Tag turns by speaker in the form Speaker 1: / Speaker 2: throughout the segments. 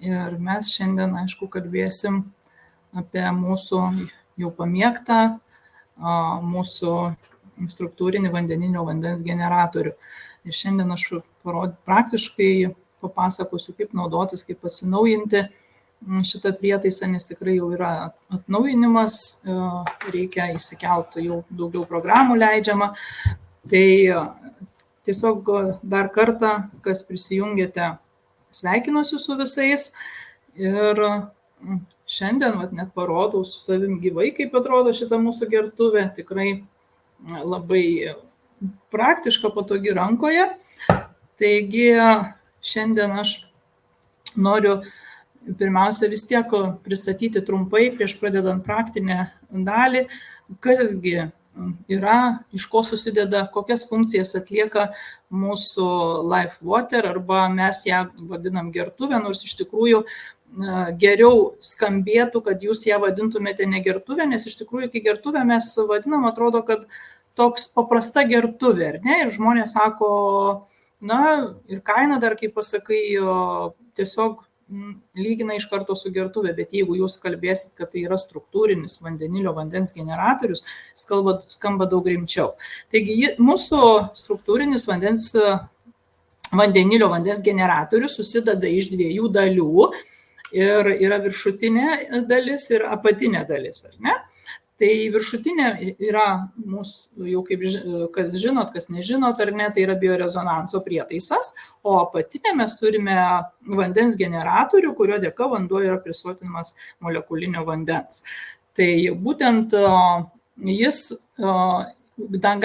Speaker 1: Ir mes šiandien, aišku, kalbėsim apie mūsų jau pamėgtą mūsų struktūrinį vandeninio vandens generatorių. Ir šiandien aš praktiškai papasakosiu, kaip naudotis, kaip atsinaujinti šitą prietaisą, nes tikrai jau yra atnaujinimas, reikia įsikelti, jau daugiau programų leidžiama. Tai tiesiog dar kartą, kas prisijungėte, sveikinuosi su visais ir šiandien net parodau su savim gyvai, kaip atrodo šita mūsų gertuvė, tikrai labai praktiška, patogi rankoje. Taigi šiandien aš noriu pirmiausia vis tiek pristatyti trumpai, prieš pradedant praktinę dalį, kasgi yra, iš ko susideda, kokias funkcijas atlieka mūsų LifeWater, arba mes ją vadinam gertuvę, nors iš tikrųjų geriau skambėtų, kad jūs ją vadintumėte ne gertuvę, nes iš tikrųjų, kai gertuvę mes vadinam, atrodo, kad toks paprasta gertuvė, ar ne? Ir žmonės sako, ir kaina dar, kaip pasakai, tiesiog lygina iš karto su gertuvė, bet jeigu jūs kalbėsit, kad tai yra struktūrinis vandenilio vandens generatorius, skamba daug rimčiau. Taigi mūsų struktūrinis vandenilio vandens generatorius susideda iš dviejų dalių ir yra viršutinė dalis ir apatinė dalis, ar ne? Tai viršutinė yra mūsų, jau kaip kas žinot, kas nežinot, ar ne, tai yra biorezonanso prietaisas, o apatinė mes turime vandens generatorių, kurio dėka vanduo yra prisotinamas molekulinio vandens. Tai būtent jis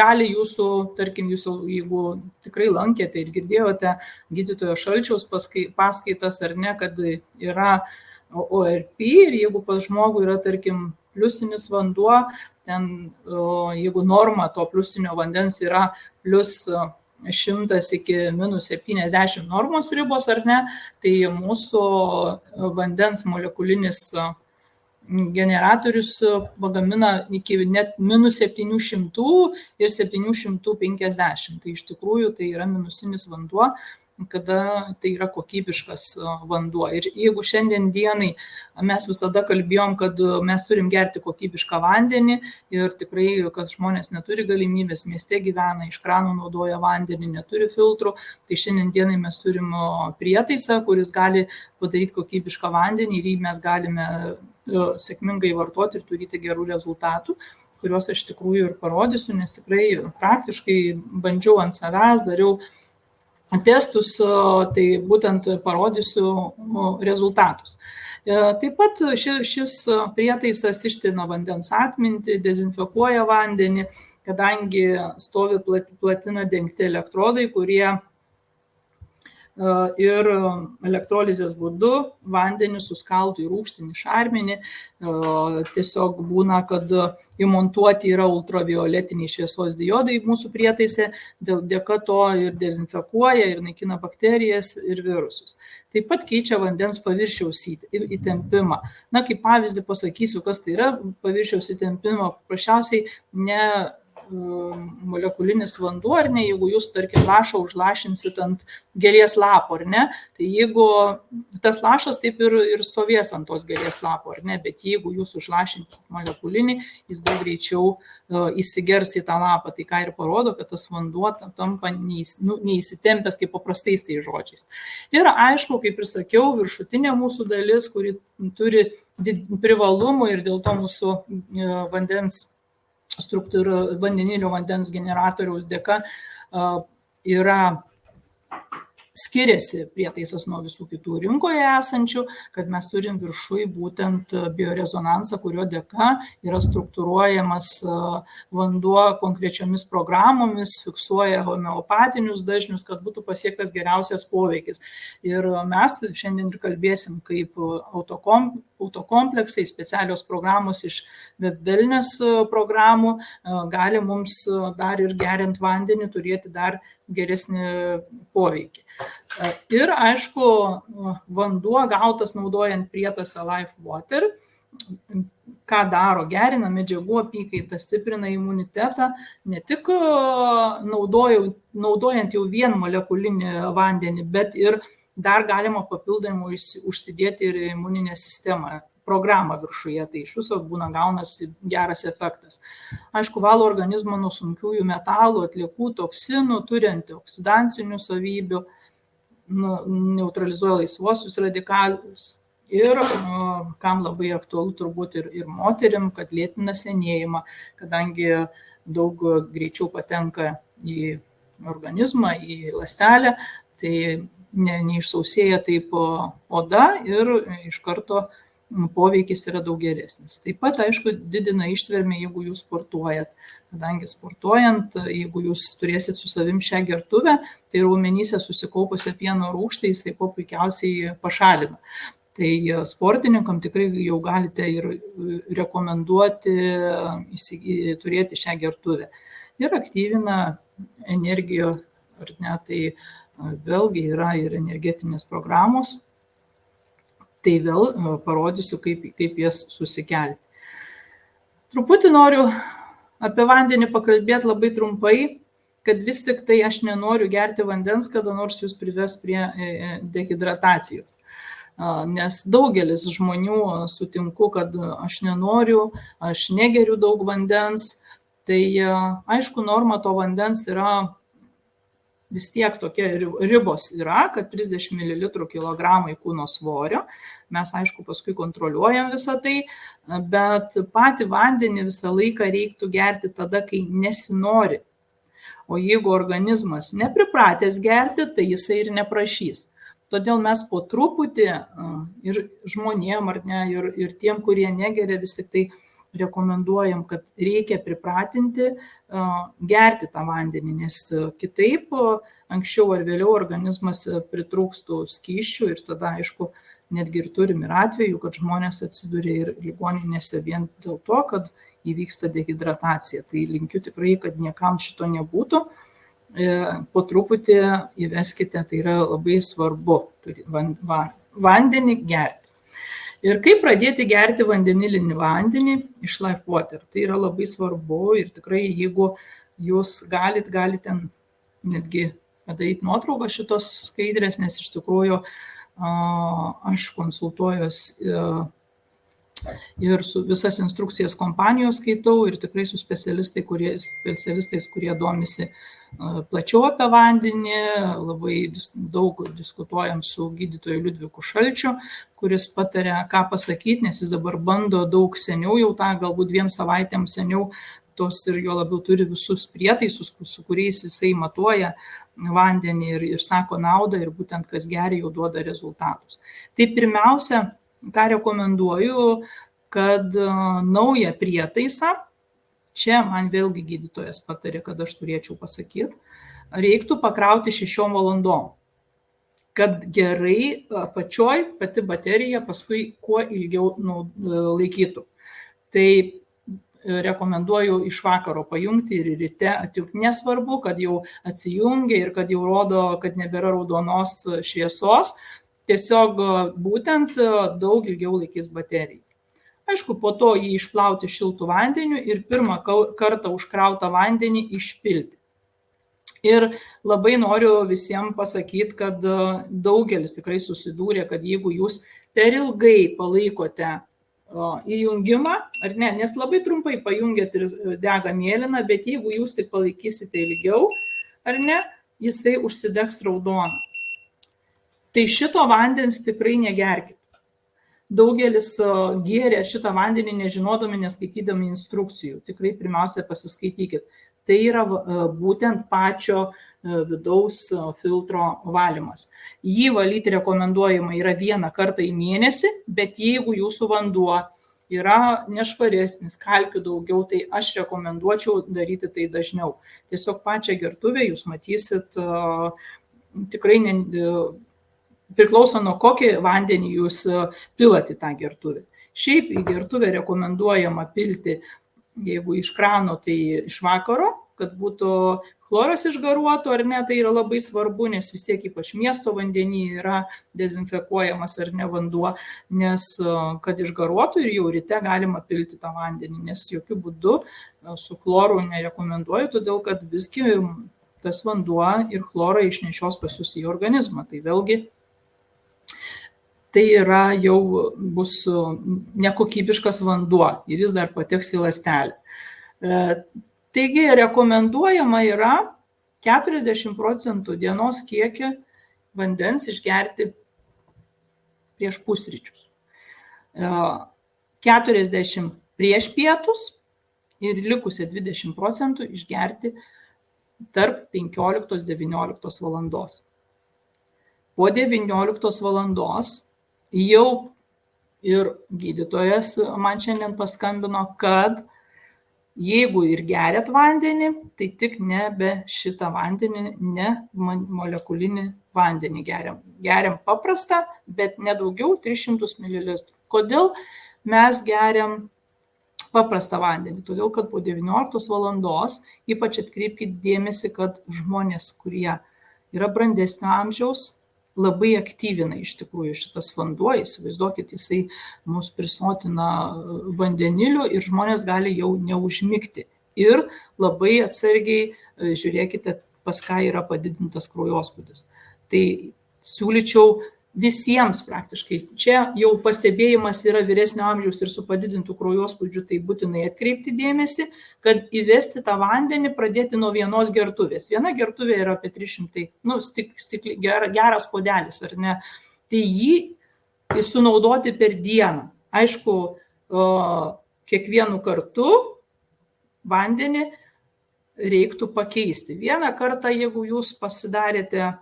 Speaker 1: gali jūsų, tarkim, jeigu tikrai lankėte ir girdėjote gydytojo Šalčiaus paskaitas, ar ne, kad yra ORP ir jeigu pas žmogų yra, tarkim, pliusinis vanduo, ten jeigu norma to pliusinio vandens yra plius 100 iki minus 70 normos ribos, ar ne, tai mūsų vandens molekulinis generatorius pagamina iki net minus 700 ir 750. Tai iš tikrųjų tai yra minusinis vanduo, kada tai yra kokybiškas vanduo. Ir jeigu šiandien dienai mes visada kalbėjom, kad mes turim gerti kokybišką vandenį ir tikrai, kad žmonės neturi galimybės, mieste gyvena, iš kranų naudoja vandenį, neturi filtrų, tai šiandien dienai mes turim prietaisą, kuris gali padaryti kokybišką vandenį ir jį mes galime sėkmingai vartoti ir turėti gerų rezultatų, kuriuos aš tikrųjų ir parodysiu, nes tikrai praktiškai bandžiau ant savęs, dariau testus, tai būtent parodysiu rezultatus. Taip pat šis prietaisas ištrina vandens atmintį, dezinfekuoja vandenį, kadangi stovi platina dengti elektrodai, kurie ir elektrolizės būdu vandenį suskaldo į rūgštinį šarminį. Tiesiog būna, kad įmontuoti yra ultravioletiniai šviesos diodai mūsų prietaise, dėka to ir dezinfekuoja, ir naikina bakterijas ir virusus. Taip pat keičia vandens paviršiaus įtempimą. Kaip pavyzdį pasakysiu, kas tai yra paviršiaus įtempimo. Paprasčiausiai ne molekulinis vanduo, ar ne, jeigu jūs, tarkim, lašą užlašinsit ant gėlės lapo, ar ne, tai jeigu tas lašas taip ir stovės ant tos gėlės lapo, ar ne, bet jeigu jūs užlašinsit molekulinį, jis daug greičiau įsigers į tą lapą, tai ką ir parodo, kad tas vanduo tampa neįsitempęs kaip paprastais tai žodžiais. Ir aišku, kaip ir sakiau, viršutinė mūsų dalis, kuri turi privalumų ir dėl to mūsų vandens struktūra vandenilio vandens generatoriaus dėka yra skiriasi prietaisas nuo visų kitų rinkoje esančių, kad mes turim viršui būtent biorezonansą, kurio dėka yra struktūruojamas vanduo konkrečiomis programomis, fiksuoja homeopatinius dažnius, kad būtų pasiektas geriausias poveikis. Ir mes šiandien ir kalbėsim, kaip autokompleksai, specialios programos iš wellness programų gali mums dar ir geriant vandenį turėti dar geresnį poveikį. Ir aišku, vanduo gautas naudojant prietaisą LifeWater, ką daro, gerina medžiagų apykaitą, stiprina imunitetą, ne tik naudojant jau vien molekulinį vandenį, bet ir dar galima papildomai užsidėti ir imuninę sistemą, programą viršuje, tai iš viso būna gaunasi geras efektas. Aišku, valo organizmą nuo sunkiųjų metalų, atliekų, toksinų, turi antioksidancinių savybių, neutralizuoja laisvuosius radikalus. Ir kam labai aktualu turbūt ir moterim, kad lėtina senėjimą, kadangi daug greičiau patenka į organizmą, į ląstelę, tai neišsausėja taip oda ir iš karto poveikis yra daug geresnis. Taip pat, aišku, didina ištvermę, jeigu jūs sportuojat, kadangi sportuojant, jeigu jūs turėsit su savim šią gertuvę, tai raumenyse susikaupusią pieno rūgštį jis taip pat puikiausiai pašalina. Tai sportininkam tikrai jau galite ir rekomenduoti turėti šią gertuvę. Ir aktyvina energijos, ar ne, tai vėlgi yra ir energetinės programos. Tai vėl parodysiu, kaip jas susikelti. Truputį noriu apie vandenį pakalbėti labai trumpai, kad vis tik tai aš nenoriu gerti vandens, kada nors jūs prives prie dehidratacijos. Nes daugelis žmonių sutinku, kad aš nenoriu, aš negeriu daug vandens. Tai aišku, norma to vandens yra vis tiek tokia ribos yra, kad 30 ml kilogramai kūno svorio. Mes, aišku, paskui kontroliuojam visą tai, bet patį vandenį visą laiką reiktų gerti tada, kai nesinori. O jeigu organizmas nepripratęs gerti, tai jisai ir neprašys. Todėl mes po truputį ir žmonėm, ar ne, ir tiem, kurie negeria, vis tik tai rekomenduojam, kad reikia pripratinti gerti tą vandenį, nes kitaip anksčiau ar vėliau organizmas pritrūkstų skysčių ir tada, aišku, netgi ir turim ir atvejų, kad žmonės atsiduria ir ligoninėse vien dėl to, kad įvyksta dehidratacija. Tai linkiu tikrai, kad niekam šito nebūtų. Po truputį įveskite, tai yra labai svarbu vandenį gerti. Ir kaip pradėti gerti vandenilinį vandenį iš LifeWater. Tai yra labai svarbu ir tikrai, jeigu jūs galite netgi padaryti nuotrauką šitos skaidrės, nes iš tikrųjų aš konsultuojuos ir su visas instrukcijas kompanijos skaitau ir tikrai su specialistais, kurie domisi plačiau apie vandenį. Labai daug diskutuojam su gydytoju Liudviku Šalčiu, kuris pataria, ką pasakyti, nes jis dabar bando daug seniau, jau tą galbūt 2 savaitėm seniau, tos ir jo labiau turi visus prietaisus, su kuriais jisai matuoja vandenį ir sako naudą ir būtent kas geria jau duoda rezultatus. Tai pirmiausia, ką rekomenduoju, kad naują prietaisą, čia man vėlgi gydytojas patarė, kad aš turėčiau pasakyti, reiktų pakrauti 6 valandom, kad gerai apačioj pati baterija paskui kuo ilgiau laikytų. Tai rekomenduoju iš vakaro pajungti ir ryte atjungti. Nesvarbu, kad jau atsijungia ir kad jau rodo, kad nebėra raudonos šviesos, tiesiog būtent daug ilgiau laikys baterija. Aišku, po to jį išplauti šiltų vandeniu ir pirmą kartą užkrautą vandenį išpilti. Ir labai noriu visiems pasakyti, kad daugelis tikrai susidūrė, kad jeigu jūs per ilgai palaikote įjungimą, ar ne, nes labai trumpai pajungiat ir dega mėlyna, bet jeigu jūs tik palaikysite ilgiau, ar ne, jisai užsidegs raudoną. Tai šito vandens tikrai negerkite. Daugelis gėrė šitą vandenį nežinodami, neskaitydami instrukcijų. Tikrai pirmiausia pasiskaitykit. Tai yra būtent pačio vidaus filtro valymas. Jį valyti rekomenduojama yra 1 kartą į mėnesį, bet jeigu jūsų vanduo yra nešvaresnis, kalkių daugiau, tai aš rekomenduočiau daryti tai dažniau. Tiesiog pačią gertuvę jūs matysit tikrai priklauso nuo kokį vandenį jūs pilat į tą gertuvę. Šiaip į gertuvę rekomenduojama pilti, jeigu iš krano, tai iš vakaro, kad būtų chloras išgaruotų ar ne, tai yra labai svarbu, nes vis tiek ypač miesto vandenį yra dezinfekuojamas ar ne vanduo, nes kad išgaruotų ir jau ryte galima pilti tą vandenį, nes jokių būdų su chloru nerekomenduoju, todėl kad visgi tas vanduo ir chlorą išnešios pas jūs į organizmą. Tai vėlgi tai yra jau bus nekokybiškas vanduo ir jis dar pateks į ląstelę. Taigi rekomenduojama yra 40% dienos kiekį vandens išgerti prieš pusryčius, 40 prieš pietus ir likusią 20% išgerti tarp 15-19 valandos. Po 19 valandos jau ir gydytojas man šiandien paskambino, kad jeigu ir geriat vandenį, tai tik nebe šitą vandenį, ne molekulinį vandenį geriam. Geriam paprastą, bet nedaugiau 300 ml. Kodėl mes geriam paprastą vandenį? Todėl, kad po 19 valandos, ypač atkreipkite dėmesį, kad žmonės, kurie yra brandesnio amžiaus, labai aktyvina iš tikrųjų šitas vanduo, įsivaizduokit, jisai mus prisotina vandeniliu ir žmonės gali jau neužmigti. Ir labai atsargiai žiūrėkite, pas ką yra padidintas kraujospūdis. Tai siūlyčiau visiems praktiškai. Čia jau pastebėjimas yra vyresnio amžiaus ir su padidintų kraujospūdžiu, tai būtinai atkreipti dėmesį, kad įvesti tą vandenį pradėti nuo vienos gertuvės. Viena gertuvė yra apie 300, geras puodelis, ar ne? Tai jį sunaudoti per dieną. Aišku, kiekvienu kartu vandenį reiktų pakeisti. Vieną kartą, jeigu jūs pasidarėte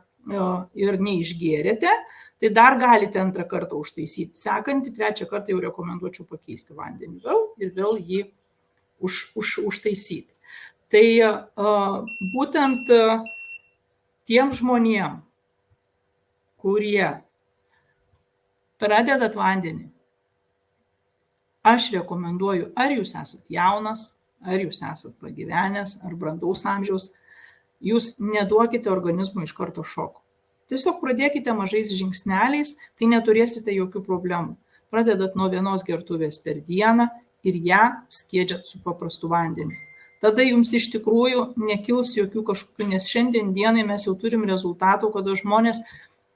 Speaker 1: ir neišgėrėte, tai dar galite antrą kartą užtaisyti. Sekantį, trečią kartą jau rekomenduočiau pakeisti vandenį vėl ir vėl jį užtaisyti. Tai būtent tiem žmonėm, kurie pradedat vandenį, aš rekomenduoju, ar jūs esat jaunas, ar jūs esat pagyvenęs, ar brandaus amžiaus, jūs neduokite organizmui iš karto šoko. Tiesiog pradėkite mažais žingsneliais, tai neturėsite jokių problemų. Pradedat nuo vienos gertuvės per dieną ir ją skiedžiat su paprastu vandeniu. Tada jums iš tikrųjų nekils jokių kažkokių, nes šiandien dienai mes jau turim rezultatų, kada žmonės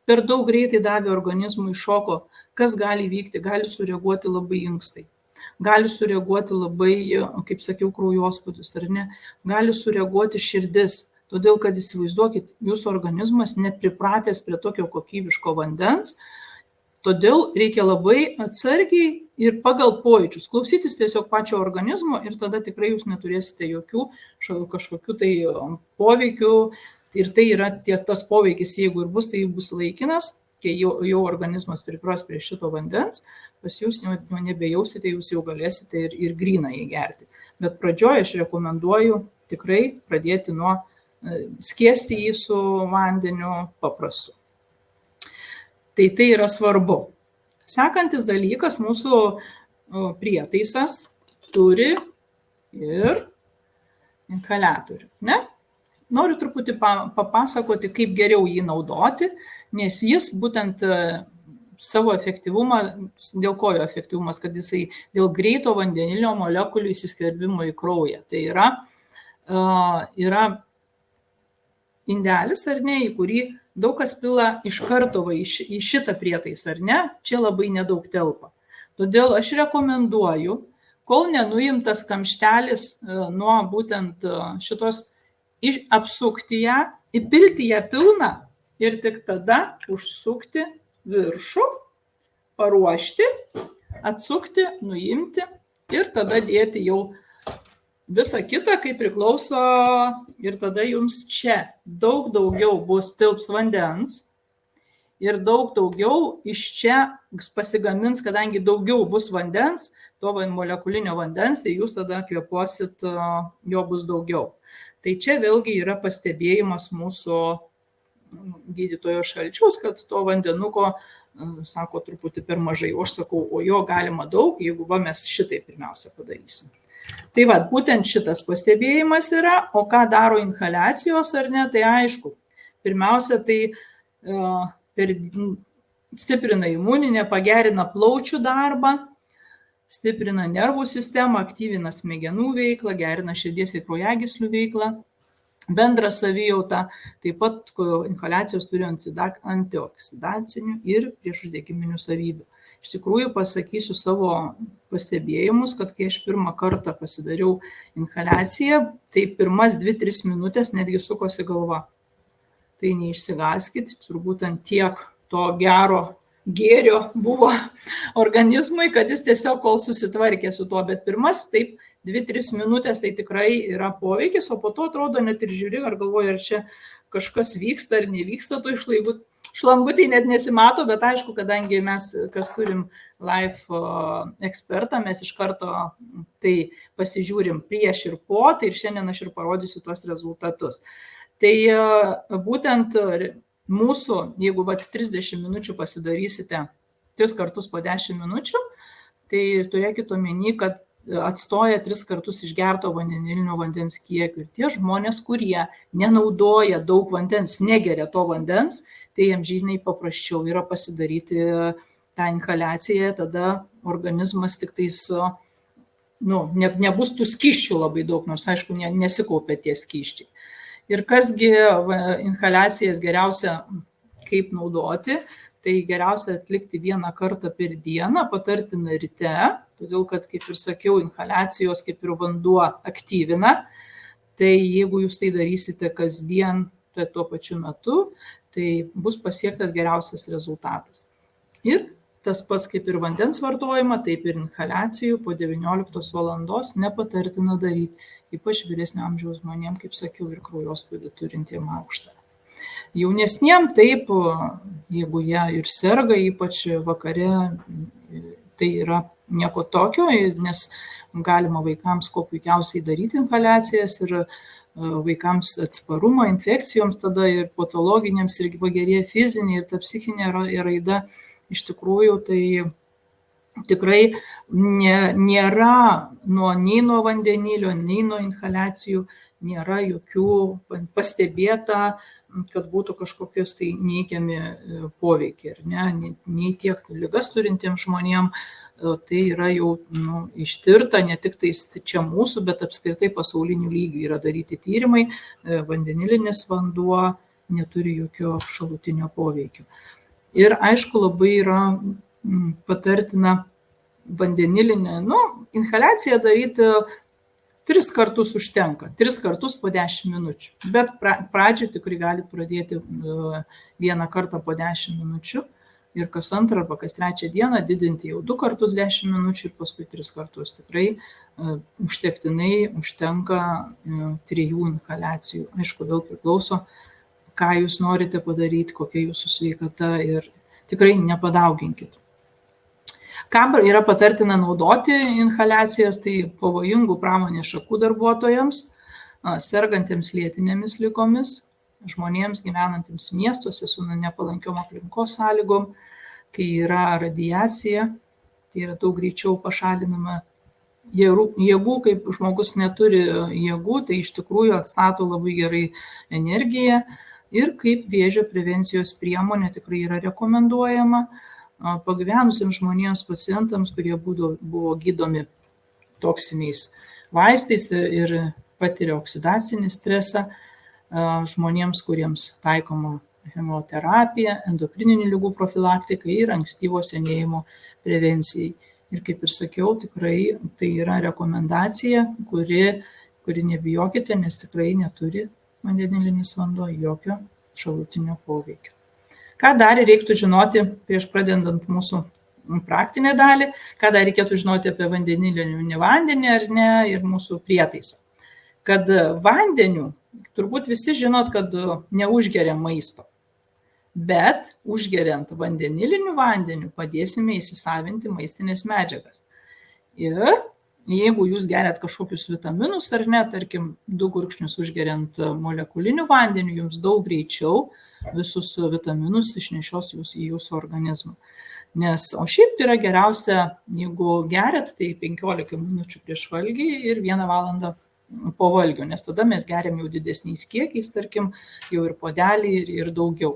Speaker 1: per daug greitai davė organizmui šoko. Kas gali vykti? Gali sureaguoti labai inkstai. Gali sureaguoti labai, kaip sakiau, kraujospūdis, ar ne? Gali sureaguoti širdis. Todėl, kad įsivaizduokit, jūsų organizmas nepripratęs prie tokio kokybiško vandens, todėl reikia labai atsargiai ir pagal pojūčius klausytis tiesiog pačio organizmo ir tada tikrai jūs neturėsite jokių kažkokių tai poveikių. Ir tai yra tas poveikis, jeigu ir bus, tai bus laikinas, kai jau organizmas pripras prie šito vandens, pas jūs jau nebejausite, jūs jau galėsite ir gryną įgerti. Bet pradžioje aš rekomenduoju tikrai pradėti nuo skiesti jį su vandeniu paprastu. Tai yra svarbu. Sekantis dalykas, mūsų prietaisas turi ir inhaliatorių. Ne? Noriu truputį papasakoti, kaip geriau jį naudoti, nes jis būtent savo efektyvumą, dėl ko jo efektyvumas, kad jisai dėl greito vandenilio molekulių įsiskverbimo į kraują. Tai yra indelis, ar ne, į kurį daug kas pila iš karto į šitą prietaisą, ar ne, čia labai nedaug telpa. Todėl aš rekomenduoju, kol nenuimtas kamštelis nuo būtent šitos, apsukti ją, įpilti ją pilną ir tik tada užsukti viršų, paruošti, atsukti, nuimti ir tada dėti jau visą kitą, kaip priklauso, ir tada jums čia daug daugiau bus tilps vandens ir daug daugiau iš čia pasigamins, kadangi daugiau bus vandens, to molekulinio vandens, tai jūs tada kvėpuosit, jo bus daugiau. Tai čia vėlgi yra pastebėjimas mūsų gydytojo Šalčiaus, kad to vandenuko, sako, truputį per mažai. O aš sakau, o jo galima daug, jeigu mes šitai pirmiausia padarysim. Tai būtent šitas pastebėjimas yra, o ką daro inhaliacijos ar ne, tai aišku. Pirmiausia, tai stiprina imuninę, pagerina plaučių darbą, stiprina nervų sistemą, aktyvina smegenų veiklą, gerina širdies ir kraujagyslių veiklą. bendrą savijautą. Taip pat inhaliacijos turi antioksidacinių ir priešuždegiminių savybių. Iš tikrųjų pasakysiu savo pastebėjimus, kad kai aš pirmą kartą pasidariau inhaliaciją, tai pirmas 2-3 minutės netgi sukosi galva. Tai neišsigąskit, turbūt ant tiek to gėrio buvo organizmui, kad jis tiesiog kol susitvarkė su tuo, bet pirmas taip 2-3 minutės tai tikrai yra poveikis, o po to atrodo net ir žiūri, ar galvoju, ar čia kažkas vyksta ar nevyksta, to šlangutį net nesimato, bet aišku, kadangi mes, kas turim live ekspertą, mes iš karto tai pasižiūrim prieš ir po, tai ir šiandien aš ir parodysiu tuos rezultatus. Tai būtent mūsų, jeigu 30 minučių pasidarysite 3 kartus po 10 minučių, tai turėkite omeny, kad atstoja 3 kartus išgerto vandenilinio vandens kiekio. Ir tie žmonės, kurie nenaudoja daug vandens, negeria to vandens, tai jiems žymiai paprasčiau yra pasidaryti tą inhaliaciją, tada organizmas tik tais, nebus tų skysčių labai daug, nors aišku, nesikaupia tie skysčiai. Ir kasgi inhaliacijas geriausia kaip naudoti, tai geriausia atlikti 1 kartą per dieną, patartina ryte, todėl kad, kaip ir sakiau, inhaliacijos kaip ir vanduo aktyvina, tai jeigu jūs tai darysite kasdien tuo pačiu metu, tai bus pasiektas geriausias rezultatas. Ir tas pats kaip ir vandens vartojimą, taip ir inhaliacijų po 19 valandos nepatartina daryti, ypač vyresnio amžiaus žmonėm, kaip sakiau, ir kraujospūdį turintiem aukštą. Jaunesniem taip, jeigu jie ir serga, ypač vakare, tai yra nieko tokio, nes galima vaikams kuo puikiausiai daryti inhaliacijas ir vaikams atsparumą infekcijoms tada ir patologinėms, ir pagerėja fizinė ir ta psichinė raida. Iš tikrųjų, tai tikrai nėra nei nuo vandenilio, nei nuo inhaliacijų, nėra jokių pastebėta, kad būtų kažkokios tai neigiami poveikiai, nei tiek ligas turintiems žmonėm, tai yra jau ištirta, ne tik tai čia mūsų, bet apskritai pasaulinių lygių yra daryti tyrimai, vandenilinis vanduo neturi jokio šalutinio poveikio. Ir aišku, labai yra patartina vandenilinę inhaliaciją daryti 3 kartus užtenka, 3 kartus po 10 minučių. Bet pradžioje tikrai galite pradėti 1 kartą po 10 minučių ir kas 2 arba kas 3 dieną didinti jau 2 kartus 10 minučių ir paskui 3 kartus. Tikrai užtektinai užtenka 3 inhaliacijų. Aišku, vėl priklauso, ką jūs norite padaryti, kokia jūsų sveikata ir tikrai nepadauginkit. Kam yra patartina naudoti inhaliacijas, tai pavojingų pramonės šakų darbuotojams, sergantiems lėtinėmis ligomis, žmonėms gyvenantiems miestuose su nepalankiom aplinkos sąlygom, kai yra radiacija, tai yra daug greičiau pašalinama jėgų, kaip žmogus neturi jėgų, tai iš tikrųjų atstato labai gerai energiją. Ir kaip vėžio prevencijos priemonė tikrai yra rekomenduojama pagyvenusiems žmonėms, pacientams, kurie buvo gydomi toksiniais vaistais ir patiria oksidacinį stresą, žmonėms, kuriems taikoma chemoterapija, endokrininių ligų profilaktika ir ankstyvo senėjimo prevencijai. Ir kaip ir sakiau, tikrai tai yra rekomendacija, kuri nebijokite, nes tikrai neturi vandenilinis vanduo jokio šalutinio poveikio. Ką dar reiktų žinoti prieš pradedant mūsų praktinę dalį, ką dar reikėtų žinoti apie vandenilinį vandenį ar ne ir mūsų prietaisą. Kad vandeniu, turbūt visi žinot, kad neužgeriam maisto, bet užgeriant vandeniliniu vandeniu padėsime įsisavinti maistinės medžiagas. Ir jeigu jūs geriat kažkokius vitaminus ar ne, tarkim, 2 gurkšnius užgeriant molekuliniu vandeniu, jums daug greičiau visus vitaminus išnešios į jūsų organizmą. O šiaip yra geriausia, jeigu geriat, tai 15 minučių prieš valgį ir 1 valandą po valgio, nes tada mes geriam jau didesniais kiekiais, tarkim, jau ir puodelį ir daugiau.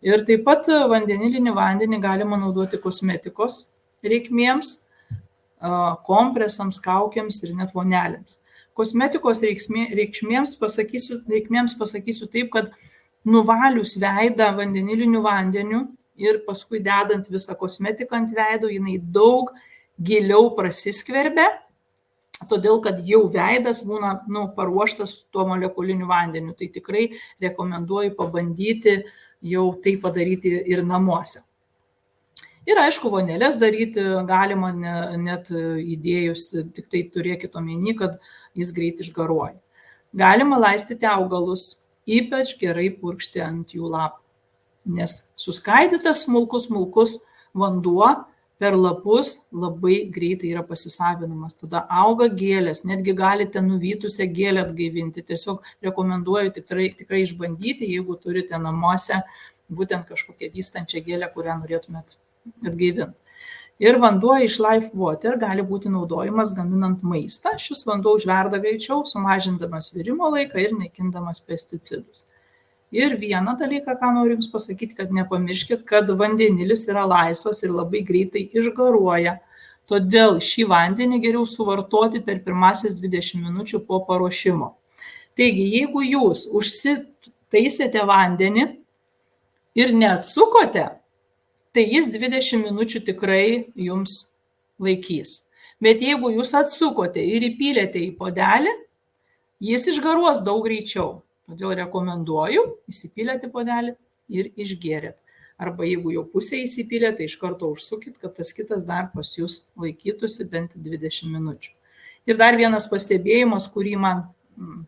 Speaker 1: Ir taip pat vandenilinį vandenį galima naudoti kosmetikos reikmėms, kompresams, kaukėms ir net vonelėms. Kosmetikos reikmėms pasakysiu taip, kad nuvalius veidą vandeniliniu vandeniu ir paskui dedant visą kosmetiką ant veido, jinai daug giliau prasiskverbia, todėl kad jau veidas būna paruoštas tuo molekuliniu vandeniu. Tai tikrai rekomenduoju pabandyti jau tai padaryti ir namuose. Ir aišku, vonelės daryti galima net įdėjus, tik tai turėkit omeny, kad jis greit išgaruoja. Galima laistyti augalus, ypač gerai purkšti ant jų lapų, nes suskaidytas smulkus vanduo per lapus labai greitai yra pasisavinamas. Tada auga gėlės, netgi galite nuvytusią gėlę atgaivinti. Tiesiog rekomenduoju tikrai išbandyti, jeigu turite namuose būtent kažkokią vystančią gėlę, kurią norėtumėt atgaivinti. Ir vanduo iš Life Water gali būti naudojamas gaminant maistą. Šis vanduo užverda greičiau, sumažindamas virimo laiką ir naikindamas pesticidus. Ir vieną dalyką, ką noriu Jums pasakyti, kad nepamirškit, kad vandenilis yra laisvas ir labai greitai išgaruoja. Todėl šį vandenį geriau suvartoti per pirmasis 20 minučių po paruošimo. Taigi, jeigu Jūs užsitaisėte vandenį ir neatsukote, tai jis 20 minučių tikrai Jums laikys. Bet jeigu Jūs atsukote ir įpylėte į puodelį, jis išgaruos daug greičiau. Todėl rekomenduoju įsipylėti puodelį ir išgėrėt. Arba jeigu jau pusę įsipylėt, tai iš karto užsukit, kad tas kitas dar pas Jūs laikytųsi bent 20 minučių. Ir dar vienas pastebėjimas, kurį man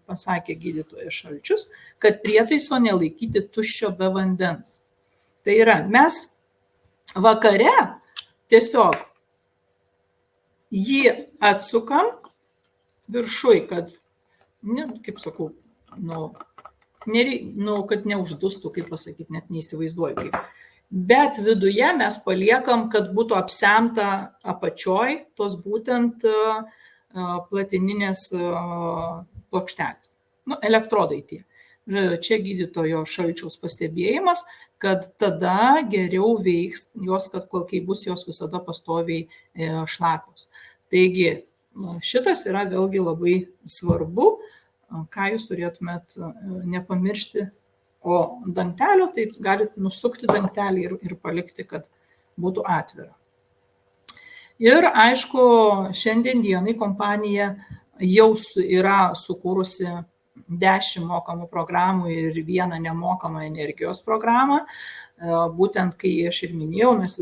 Speaker 1: pasakė gydytojas Šalčius, kad prietaiso nelaikyti tuščio be vandens. Tai yra, mes vakare tiesiog jį atsukam viršui, kad, kaip sakau, kad neuždustų, kaip pasakyti, net neįsivaizduoju kaip. Bet viduje mes paliekam, kad būtų apsemta apačioj tos būtent platininės plokštelės. Elektrodai tie. Čia gydytojo Šalčiaus pastebėjimas, kad tada geriau veiks jos, kad kai bus jos visada pastoviai šlapios. Taigi, šitas yra vėlgi labai svarbu, ką Jūs turėtumėt nepamiršti. O dangtelio, tai galite nusukti dangtelį ir palikti, kad būtų atvira. Ir aišku, šiandien dienai kompanija jau yra sukūrusi 10 mokamų programų ir 1 nemokamą energijos programą. Būtent, kai aš ir minėjau, mes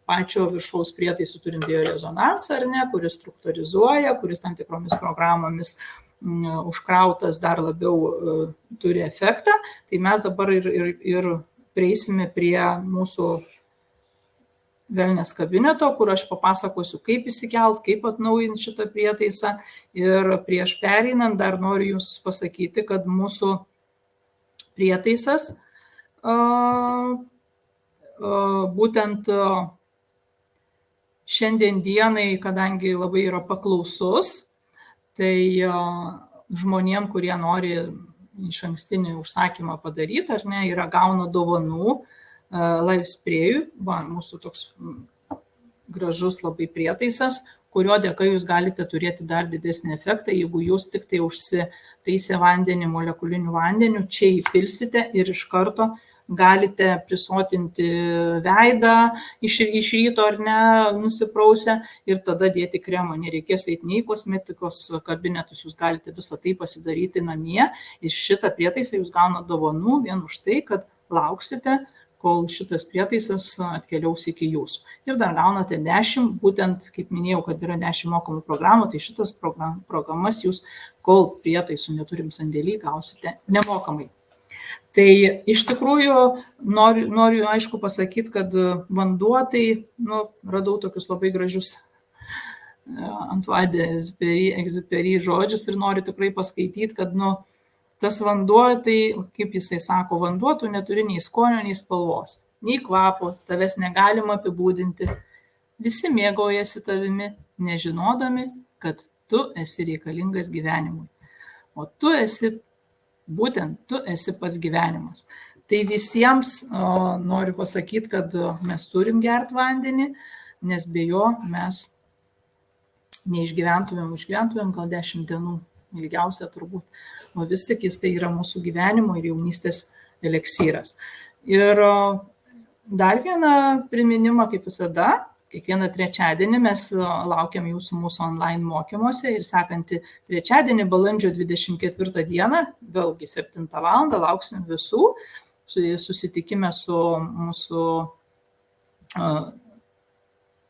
Speaker 1: pačio viršaus prietaisų turim biorezonansą, kuris struktūrizuoja, kuris tam tikromis programomis užkrautas dar labiau turi efektą. Tai mes dabar ir prieisime prie mūsų wellness kabineto, kur aš papasakosiu, kaip įsikelt, kaip atnaujinti šitą prietaisą. Ir prieš pereinant dar noriu Jums pasakyti, kad mūsų prietaisas būtent šiandien dienai, kadangi labai yra paklausus, tai žmonėm, kurie nori išankstinį užsakymą padaryti, yra gauna dovanų Life Spray'ui, mūsų toks gražus labai prietaisas, kurio dėka Jūs galite turėti dar didesnį efektą, jeigu Jūs tik tai užsitaisę vandenį molekuliniu vandeniu, čia įpilsite ir iš karto galite prisotinti veidą iš ryto nusiprausę ir tada dėti kremą. Nereikės eiti nei kosmetikos kabinetus, Jūs galite visą tai pasidaryti namie. Ir šitą prietaisą Jūs gaunate dovanų vien už tai, kad lauksite, kol šitas prietaisas atkeliaus iki Jūsų. Ir dar gaunate 10, būtent, kaip minėjau, kad yra 10 mokamų programų, tai šitas programas Jūs, kol prietaisų neturim sandėly, gausite nemokamai. Tai iš tikrųjų noriu aišku pasakyti, kad vanduo, tai radau tokius labai gražius Antoine de Exupéry žodžius ir noriu tikrai paskaityti, kad tas vanduo, tai kaip jisai sako, vanduo tu neturi nei skonio, nei spalvos, nei kvapo, tavęs negalima apibūdinti. Visi mėgaujasi tavimi, nežinodami, kad tu esi reikalingas gyvenimui. O tu esi pats gyvenimas. Tai visiems noriu pasakyti, kad mes turim gerti vandenį, nes be jo mes neišgyventumėm gal 10 dienų ilgiausia turbūt, o vis tik jis tai yra mūsų gyvenimo ir jaunystės eleksyras. Ir dar vieną priminimą, kaip visada, kiekvieną trečiadienį mes laukiam jūsų mūsų online mokymuose ir sekantį trečiadienį, balandžio 24 dieną, vėlgi 7 val. Lauksim visų, susitikime su mūsų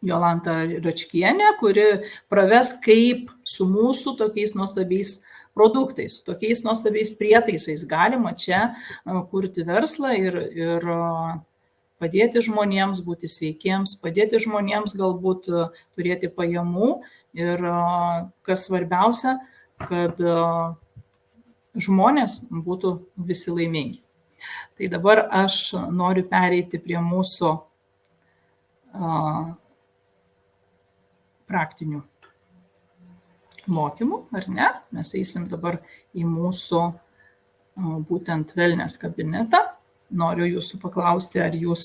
Speaker 1: Jolanta Račkienė, kuri praves, kaip su mūsų tokiais nuostabiais produktais, su tokiais nuostabiais prietaisais galima čia kurti verslą ir padėti žmonėms būti sveikiems, padėti žmonėms galbūt turėti pajamų ir kas svarbiausia, kad žmonės būtų visi laimingi. Tai dabar aš noriu pereiti prie mūsų praktinių mokymų, ar ne? Mes eisim dabar į mūsų būtent wellness kabinetą. Noriu jūsų paklausti, ar jūs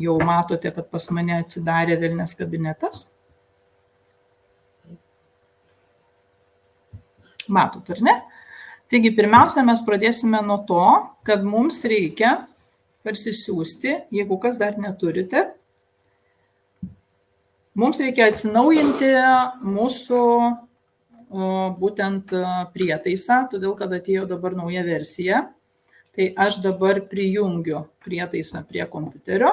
Speaker 1: jau matote, kad pas mane atsidarė wellness kabinetas? Matot, ar ne? Taigi, pirmiausia, mes pradėsime nuo to, kad mums reikia parsisiųsti, jeigu kas dar neturite, mums reikia atsinaujinti mūsų būtent prietaisą, todėl kad atėjo dabar nauja versija. Tai aš dabar prijungiu prietaisą prie kompiuterio.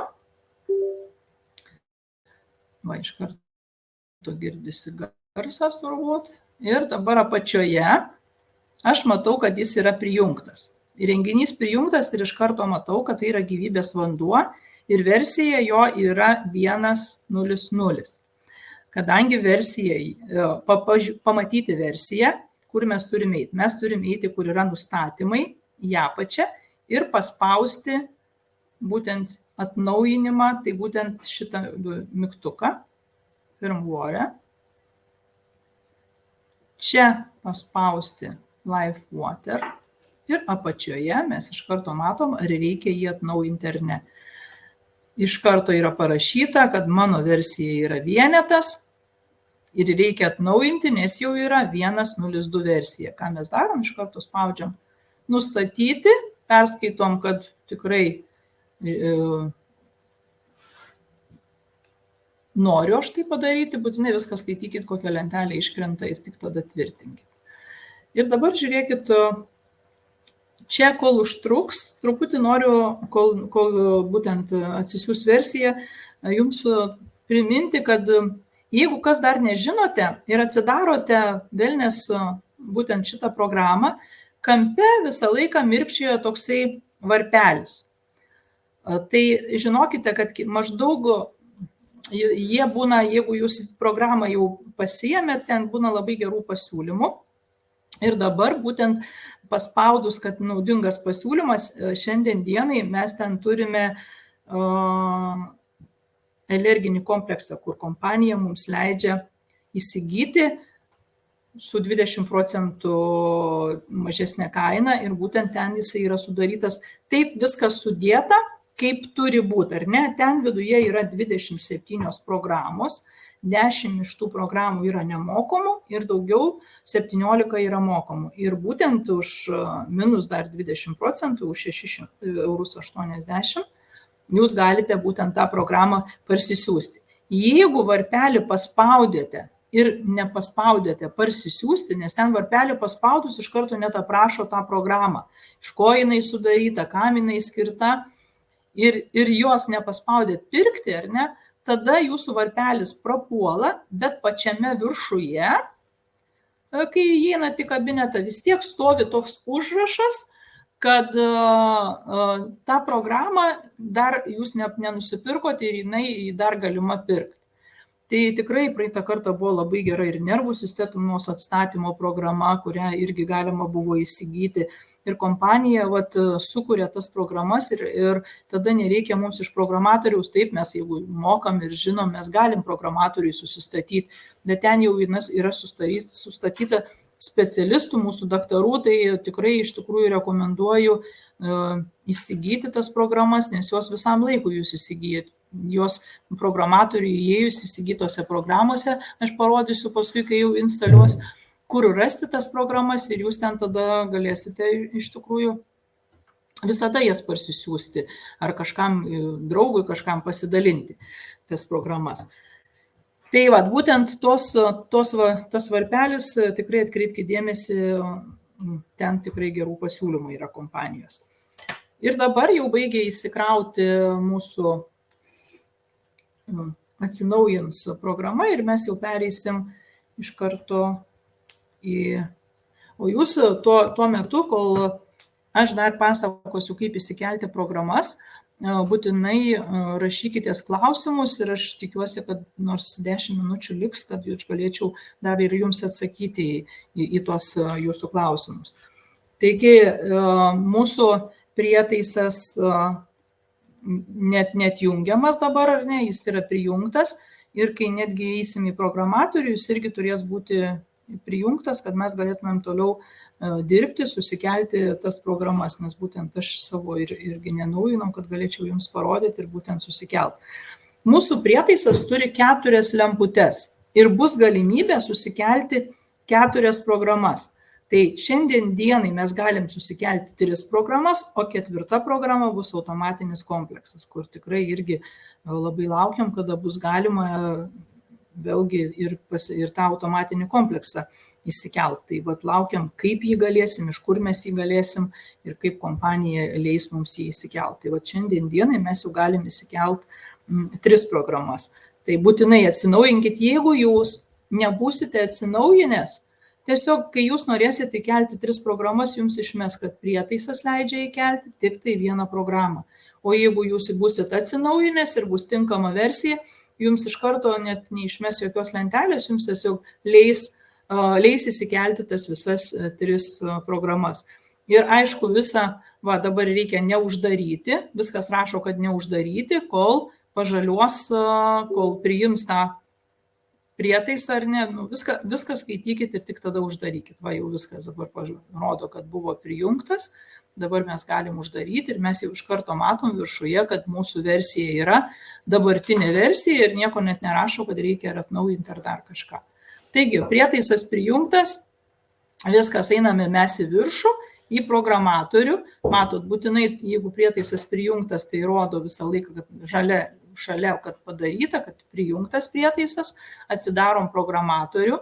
Speaker 1: Va, iš karto girdisi garsas turbūt. Ir dabar apačioje aš matau, kad jis yra prijungtas. Įrenginys prijungtas ir iš karto matau, kad tai yra gyvybės vanduo ir versija jo yra 1.0.0. Kadangi pamatyti versiją, kur mes turime eiti. Mes turime eiti, kur yra nustatymai, į apačią ir paspausti būtent atnaujinimą, tai būtent šitą mygtuką, firmware. Čia paspausti Life Water ir apačioje mes iš karto matom, ar reikia jį atnaujinti ar ne. Iš karto yra parašyta, kad mano versija yra vienetas ir reikia atnaujinti, nes jau yra 1.0.2 versija. Ką mes darom? Iš karto spaudžiam nustatyti, perskaitom, kad tikrai noriu aš tai padaryti, būtinai viską skaitykit, kokią lentelę iškrenta ir tik tada tvirtinkit. Ir dabar žiūrėkit, čia kol užtruks, truputį noriu, kol būtent atsisiųs versiją, jums priminti, kad jeigu kas dar nežinote ir atsidarote wellness būtent šitą programą, kampe visą laiką mirkčioja toksai varpelis. Tai žinokite, kad maždaug jie būna, jeigu jūs programą jau pasiėmėt, ten būna labai gerų pasiūlymų. Ir dabar būtent paspaudus, kad naudingas pasiūlymas, šiandien dienai mes ten turime alerginį kompleksą, kur kompanija mums leidžia įsigyti su 20% mažesnė kaina ir būtent ten jisai yra sudarytas. Taip viskas sudėta, kaip turi būti, ar ne? Ten viduje yra 27 programos, 10 iš tų programų yra nemokamų ir daugiau 17 yra mokamų. Ir būtent už minus dar 20%, už 6,80 € jūs galite būtent tą programą parsisiųsti. Jeigu varpelį paspaudėte ir nepaspaudėte parsisiųsti, nes ten varpelį paspaudus iš karto net aprašo tą programą, iš ko jinai sudaryta, kam jinai skirta, ir jos nepaspaudėt pirkti, ar ne, tada jūsų varpelis prapuola, bet pačiame viršuje, kai įeinat į kabinetą, vis tiek stovi toks užrašas, kad tą programą dar jūs nenusipirkote ir jinai dar galima pirkti. Tai tikrai praeitą kartą buvo labai gera ir nervų sistemos atstatymo programa, kurią irgi galima buvo įsigyti. Ir kompanija sukuria tas programas ir tada nereikia mums iš programatoriaus, taip mes jeigu mokam ir žinom, mes galim programatoriui susistatyti, bet ten jau yra sustatyta specialistų, mūsų daktarų, tai tikrai iš tikrųjų rekomenduoju įsigyti tas programas, nes jos visam laikui jūs įsigijate. Jos programatoriui įėjus įsigytose programuose, aš parodysiu paskui, kai jau instaliuos, kur rasti tas programas ir jūs ten tada galėsite iš tikrųjų visada jas parsisiųsti ar kažkam draugui, kažkam pasidalinti tas programas. Tai va, būtent tas varpelis, tikrai atkreipkite dėmesį, ten tikrai gerų pasiūlymų yra kompanijos. Ir dabar jau baigia įsikrauti mūsų atsinaujins programa ir mes jau pereisim iš karto į... O jūs tuo metu, kol aš dar pasakosiu, kaip įsikelti programas, būtinai rašykitės klausimus ir aš tikiuosi, kad nors 10 minučių liks, kad aš galėčiau dar ir jums atsakyti į tuos jūsų klausimus. Taigi, mūsų prietaisas net jungiamas dabar, ar ne, jis yra prijungtas ir kai netgi eisim į programatorių, jis irgi turės būti prijungtas, kad mes galėtumėm toliau dirbti, susikelti tas programas, nes būtent aš savo irgi nenaujinau, kad galėčiau jums parodyti ir būtent susikelti. Mūsų prietaisas turi 4 lemputes ir bus galimybė susikelti 4 programas. Tai šiandien dienai mes galim susikelti 3 programas, o 4 programa bus automatinis kompleksas, kur tikrai irgi labai laukiam, kada bus galima vėlgi ir tą automatinį kompleksą įsikelt. Tai vat laukiam, kaip jį galėsim, iš kur mes jį galėsim ir kaip kompanija leis mums jį įsikelt. Tai vat šiandien dienai mes jau galim įsikelt 3 programas. Tai būtinai atsinaujinkit, jeigu jūs nebūsite atsinaujinęs, tiesiog, kai jūs norėsite įkelti 3 programas, jums išmes, kad prietaisas leidžia įkelti tik tai 1 programą. O jeigu jūs būsite atsinaujinęs ir bus tinkama versija, jums iš karto net neišmes jokios lentelės, jums tiesiog leis įsikelti tas visas 3 programas. Ir aišku, dabar reikia neuždaryti, viskas rašo, kad neuždaryti, kol pažaliuos, kol priims tą prietaisą ar ne, viską skaitykit ir tik tada uždarykit. Va, jau viskas dabar rodo, kad buvo prijungtas, dabar mes galim uždaryti ir mes jau iš karto matom viršuje, kad mūsų versija yra dabartinė versija ir nieko net nerašo, kad reikia ar atnaujinti ar dar kažką. Taigi, prietaisas prijungtas, viskas einame mes į viršų, į programatorių. Matot, būtinai, jeigu prietaisas prijungtas, tai rodo visą laiką, kad šalia, kad padaryta, kad prijungtas prietaisas, atsidarom programatorių.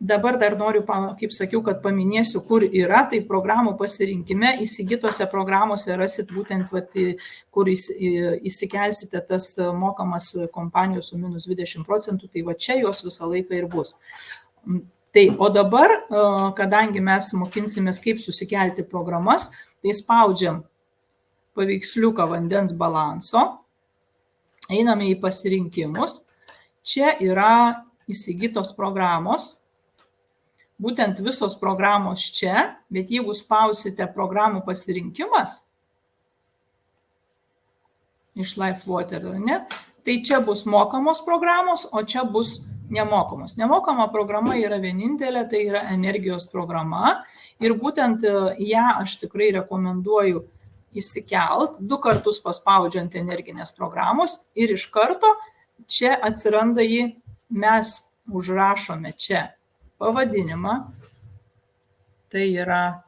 Speaker 1: Dabar dar noriu, kaip sakiau, kad paminėsiu, kur yra, tai programų pasirinkime, įsigytose programuose rasit būtent, kur įsikelsite tas mokamas kompanijos su minus 20%, tai va čia jos visą laiką ir bus. Tai, o dabar, kadangi mes mokinsimės, kaip susikelti programas, tai spaudžiam paveiksliuką vandens balanso, einame į pasirinkimus, čia yra įsigytos programos, būtent visos programos čia, bet jeigu spausite programų pasirinkimas iš LifeWater, ne, tai čia bus mokamos programos, o čia bus nemokamos. Nemokama programa yra vienintelė, tai yra energijos programa ir būtent ją aš tikrai rekomenduoju įsikelt 2 kartus paspaudžiant energinės programos ir iš karto čia atsiranda jį, mes užrašome čia pavadinimą, tai yra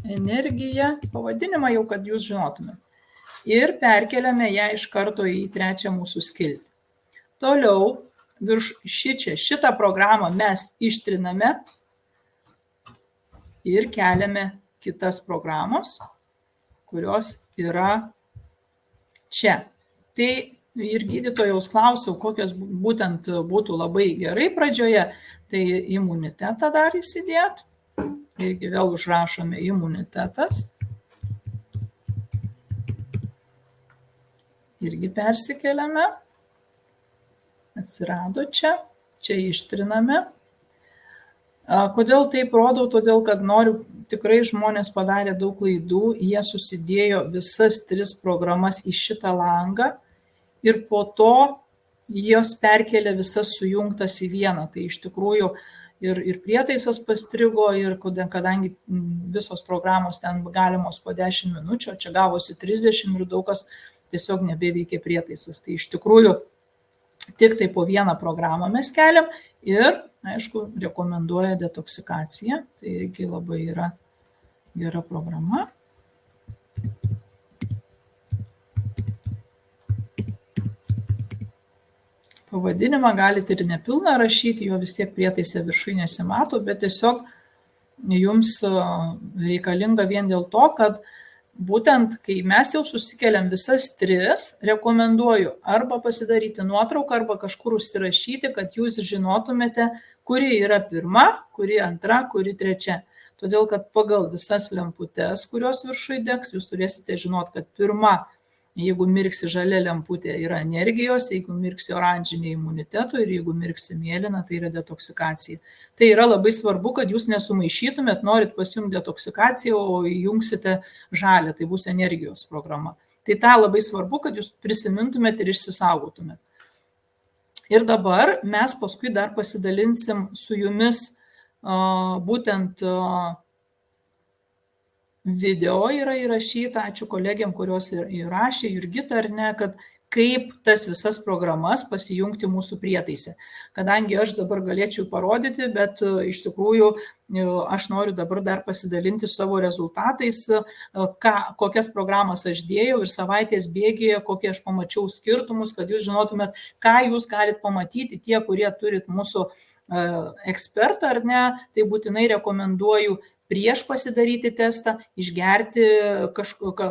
Speaker 1: energija, pavadinimą jau, kad jūs žinotumėte. Ir perkeliame ją iš karto į 3 mūsų skiltį. Toliau, virš šitą programą mes ištriname ir keliame kitas programos, kurios yra čia. Tai ir gydytojaus klausiau, kokios būtent būtų labai gerai pradžioje, tai imunitetą dar įsidėt. Irgi vėl užrašome imunitetas. Irgi persikeliame. Atsirado čia ištriname. Kodėl taip rodau? Todėl, kad noriu, tikrai žmonės padarė daug klaidų, jie susidėjo visas 3 programas į šitą langą ir po to jos perkelė visas sujungtas į vieną. Tai iš tikrųjų ir prietaisas pastrigo, ir kadangi visos programos ten galimos po 10 minučių, čia gavosi 30 ir daug kas tiesiog nebeveikė prietaisas. Tai iš tikrųjų tik tai po vieną programą mes keliam Ir, aišku, rekomenduoja detoksikaciją, tai irgi labai yra gera programa. Pavadinimą galite ir nepilną rašyti, jo vis tiek prietaise viršui nesimato, bet tiesiog jums reikalinga vien dėl to, kad būtent kai mes jau susikeliam visas 3, rekomenduoju arba pasidaryti nuotrauką, arba kažkur užsirašyti, kad jūs žinotumėte, kuri yra pirma, kuri antra, kuri trečia. Todėl, kad pagal visas lemputes, kurios viršui degs, jūs turėsite žinot, kad pirma, jeigu mirksi žalia lemputė, yra energijos, jeigu mirksi oranžinė imuniteto ir jeigu mirksi mėlyna, tai yra detoksikacija. Tai yra labai svarbu, kad jūs nesumaišytumėt, norit pasijungti detoksikaciją, o įjungsite žalę, tai bus energijos programa. Tai tą labai svarbu, kad jūs prisimintumėt ir išsisaugotumėt. Ir dabar mes paskui dar pasidalinsim su jumis būtent video yra įrašyta, ačiū kolegiam, kurios įrašė, Jurgita ar ne, kad kaip tas visas programas pasijungti mūsų prietaise. Kadangi aš dabar galėčiau parodyti, bet iš tikrųjų aš noriu dabar dar pasidalinti savo rezultatais, kokias programas aš dėjau ir savaitės bėgyje, kokie aš pamačiau skirtumus, kad jūs žinotumėt, ką jūs galit pamatyti, tie, kurie turit mūsų ekspertą ar ne, tai būtinai rekomenduoju prieš pasidaryti testą, išgerti kažkokią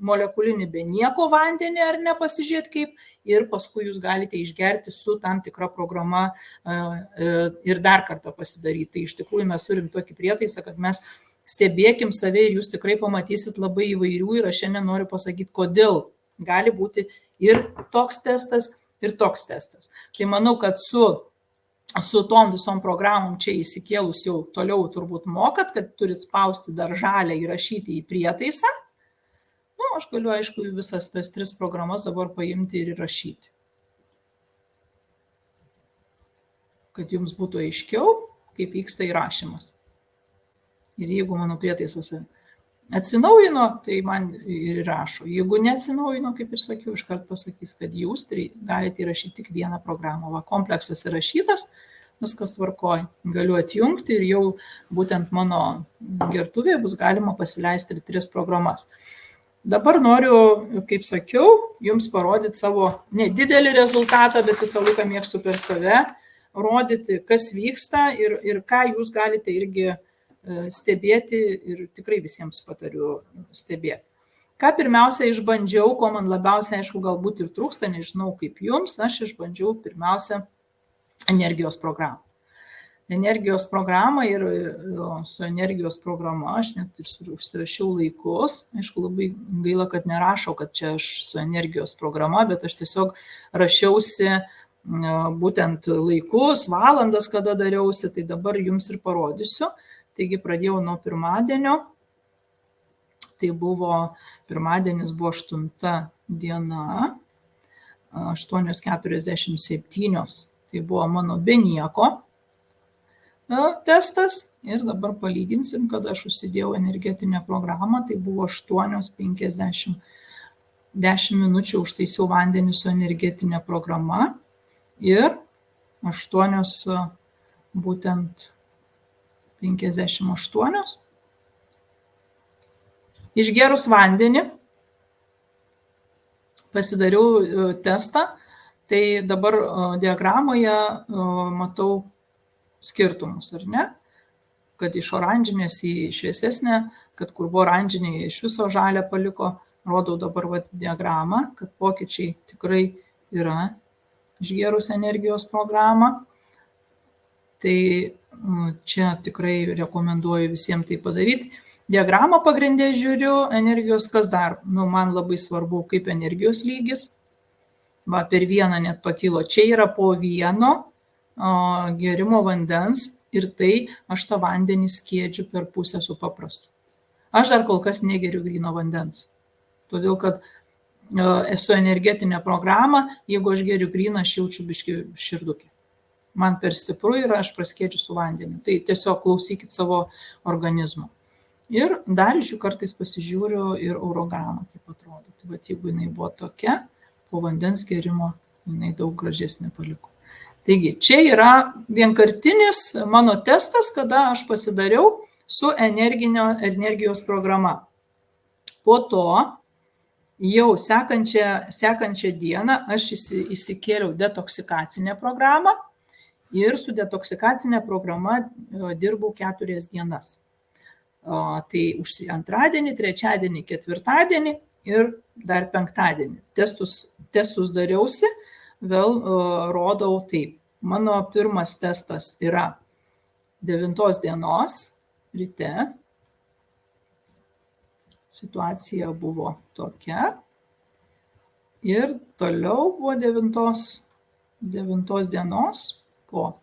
Speaker 1: molekulinį be nieko vandenį ar ne, pasižiūrėti kaip, ir paskui jūs galite išgerti su tam tikra programa ir dar kartą pasidaryti. Tai iš tikrųjų mes turim tokį prietaisą, kad mes stebėkim save ir jūs tikrai pamatysit labai įvairių ir aš šiandien noriu pasakyti, kodėl gali būti ir toks testas, ir toks testas. Tai manau, kad su tom visom programom čia įsikėlus jau toliau turbūt mokat, kad turit spausti dar žalę įrašyti į prietaisą. Nu, aš galiu, aišku, visas tas 3 programas dabar paimti ir įrašyti. Kad jums būtų aiškiau, kaip vyksta įrašymas. Ir jeigu mano prietaisas atsinaujino, tai man ir įrašo. Jeigu neatsinaujino, kaip ir sakiau, iškart pasakys, kad jūs galite įrašyti tik vieną programą. Va, kompleksas įrašytas, viskas tvarkoj. Galiu atjungti ir jau būtent mano gertuvėje bus galima pasileisti ir 3 programas. Dabar noriu, kaip sakiau, jums parodyti savo nedidelį rezultatą, bet visą laiką mėgstu per save rodyti, kas vyksta ir ką jūs galite irgi stebėti ir tikrai visiems patariu stebėti. Ką pirmiausia išbandžiau, ko man labiausiai, aišku, galbūt ir trūksta, nežinau kaip jums, aš išbandžiau pirmiausia energijos programą. Energijos programą ir su energijos programa aš net užsirašiau laikus. Aišku, labai gaila, kad nerašau, kad čia aš su energijos programa, bet aš tiesiog rašiausi būtent laikus, valandas, kada dariausi, tai dabar jums ir parodysiu. Taigi pradėjau nuo pirmadienio, tai pirmadienis buvo 8 diena, 8:47, tai buvo mano be nieko testas ir dabar palyginsim, kada aš užsidėjau energetinę programą, tai buvo 8:50, 10 minučių užtaisiau vandenį su energetinė programa ir 8 būtent 58. Išgerus vandenį, pasidariau testą, tai dabar diagramoje matau skirtumus, ar ne? Kad iš oranžinės į šviesesnę, kad kur buvo oranžinė iš viso žalę paliko, rodau dabar diagramą, kad pokyčiai tikrai yra išgerus energijos programą. Tai čia tikrai rekomenduoju visiems tai padaryti. Diagramą pagrindė žiūriu energijos, kas dar, man labai svarbu, kaip energijos lygis. Va, per 1 net pakilo. Čia yra po 1 gėrimo vandens ir tai aš tą vandenį skiedžiu per pusę su paprastu. Aš dar kol kas negeriu gryno vandens. Todėl, kad esu energetinė programa, jeigu aš geriu gryną, aš jaučiu biškį širdukį. Man per stipru ir aš praskiedžiu su vandeniu. Tai tiesiog klausykit savo organizmo. Ir dar iš jų kartais pasižiūriu ir urogramą, kaip atrodo. Tai jeigu jinai buvo tokia, po vandens gerimo jinai daug gražesnė paliko. Taigi, čia yra vienkartinis mano testas, kada aš pasidariau su energijos programa. Po to jau sekančią dieną aš įsikėliau detoksikacinę programą ir su detoksikacinė programa dirbau 4 dienas. Tai antradienį, trečiadienį, ketvirtadienį ir dar penktadienį. Testus dariausi, vėl rodau taip. Mano pirmas testas yra 9 dienos ryte. Situacija buvo tokia. Ir toliau buvo 9 dienos po.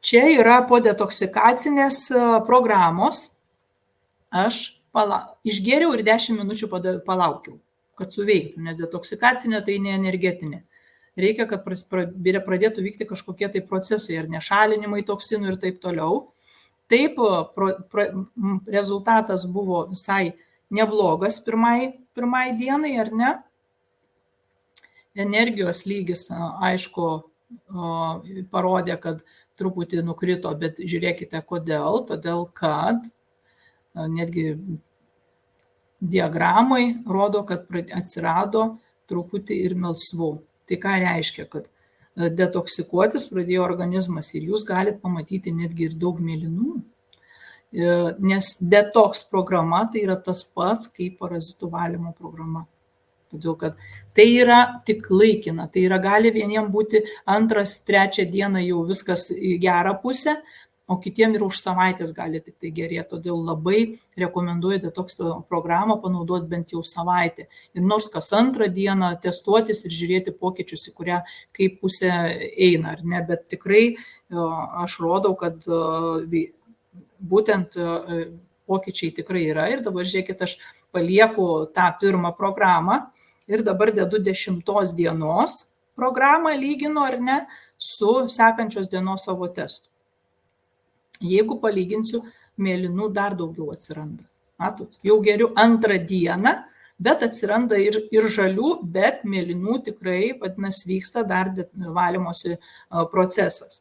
Speaker 1: Čia yra po detoksikacinės programos. Aš išgėriau ir 10 minučių palaukiau, kad suveiktų, nes detoksikacinė tai ne energetinė. Reikia, kad pradėtų vykti kažkokie tai procesai ir nešalinimai toksinų ir taip toliau. Taip, rezultatas buvo visai neblogas pirmai dienai, ar ne? Energijos lygis, aišku, parodė, kad truputį nukrito, bet žiūrėkite, kodėl. Todėl, kad netgi diagramai rodo, kad atsirado truputį ir melsvų. Tai ką reiškia, kad detoksikuotis pradėjo organizmas ir jūs galite pamatyti netgi ir daug mėlynų. Nes detoks programa tai yra tas pats kaip parazitų valymo programa. Todėl, kad tai yra tik laikina, tai yra gali vieniem būti 2-3 dieną jau viskas į gerą pusę, o kitiem ir už savaitės gali tik tai gerėti. Todėl labai rekomenduoju detoks programą panaudoti bent jau savaitę. Ir nors kas 2 dieną testuotis ir žiūrėti pokyčius, į kurią kaip pusę eina, ar ne, bet tikrai aš rodau, kad būtent pokyčiai tikrai yra. Ir dabar žiūrėkit, aš palieku tą pirmą programą ir dabar dedu 10 dienos programą lyginu, ar ne, su sekančios dienos savo testu. Jeigu palyginsiu, mėlynų dar daugiau atsiranda. Matot, jau geriu 2 dieną, bet atsiranda ir žalių, bet mėlynų tikrai, vadinasi, vyksta dar valymosi procesas.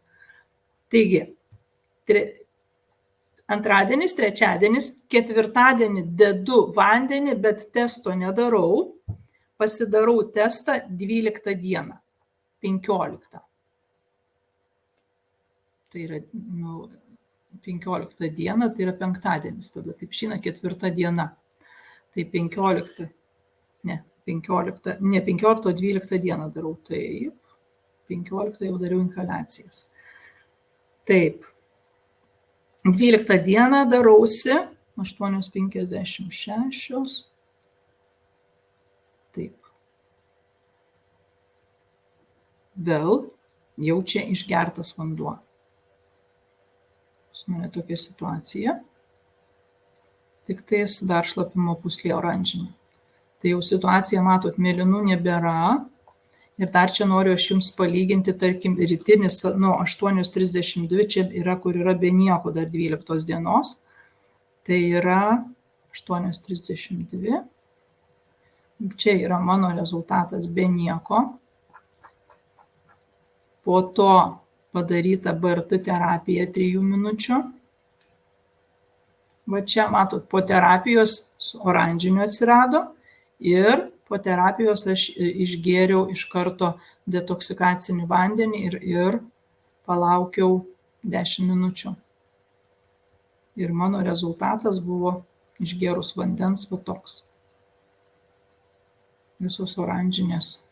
Speaker 1: Taigi, antradienis, trečiadienis, ketvirtadienį dedu vandenį, bet testo nedarau. Pasidarau testą 12 dieną, 15. Tai yra 15 diena, tai yra penktadienis, tada taip šina 4 diena. Tai 15, 12 dieną darau, taip. 15 jau dariau inhaliacijas. Taip. 12 dieną darausi, 8:56. Taip. Vėl jau čia išgertas vanduo. Pas mane tokia situacija. Tik tais dar šlapimo pūslė oranžinė. Tai jau situacija, matot, mėlynų nebėra. Ir dar čia noriu aš jums palyginti, tarkim, rytinis, 8:32, čia yra, kur yra be nieko dar 12 dienos. Tai yra 8:32. Čia yra mano rezultatas be nieko. Po to padaryta BRT terapija 3 minučių. Va čia matot, po terapijos oranžinio atsirado ir po terapijos aš išgėriau iš karto detoksikacinį vandenį ir palaukiau 10 minučių. Ir mano rezultatas buvo išgėrus vandens va toks. Visos oranžinės.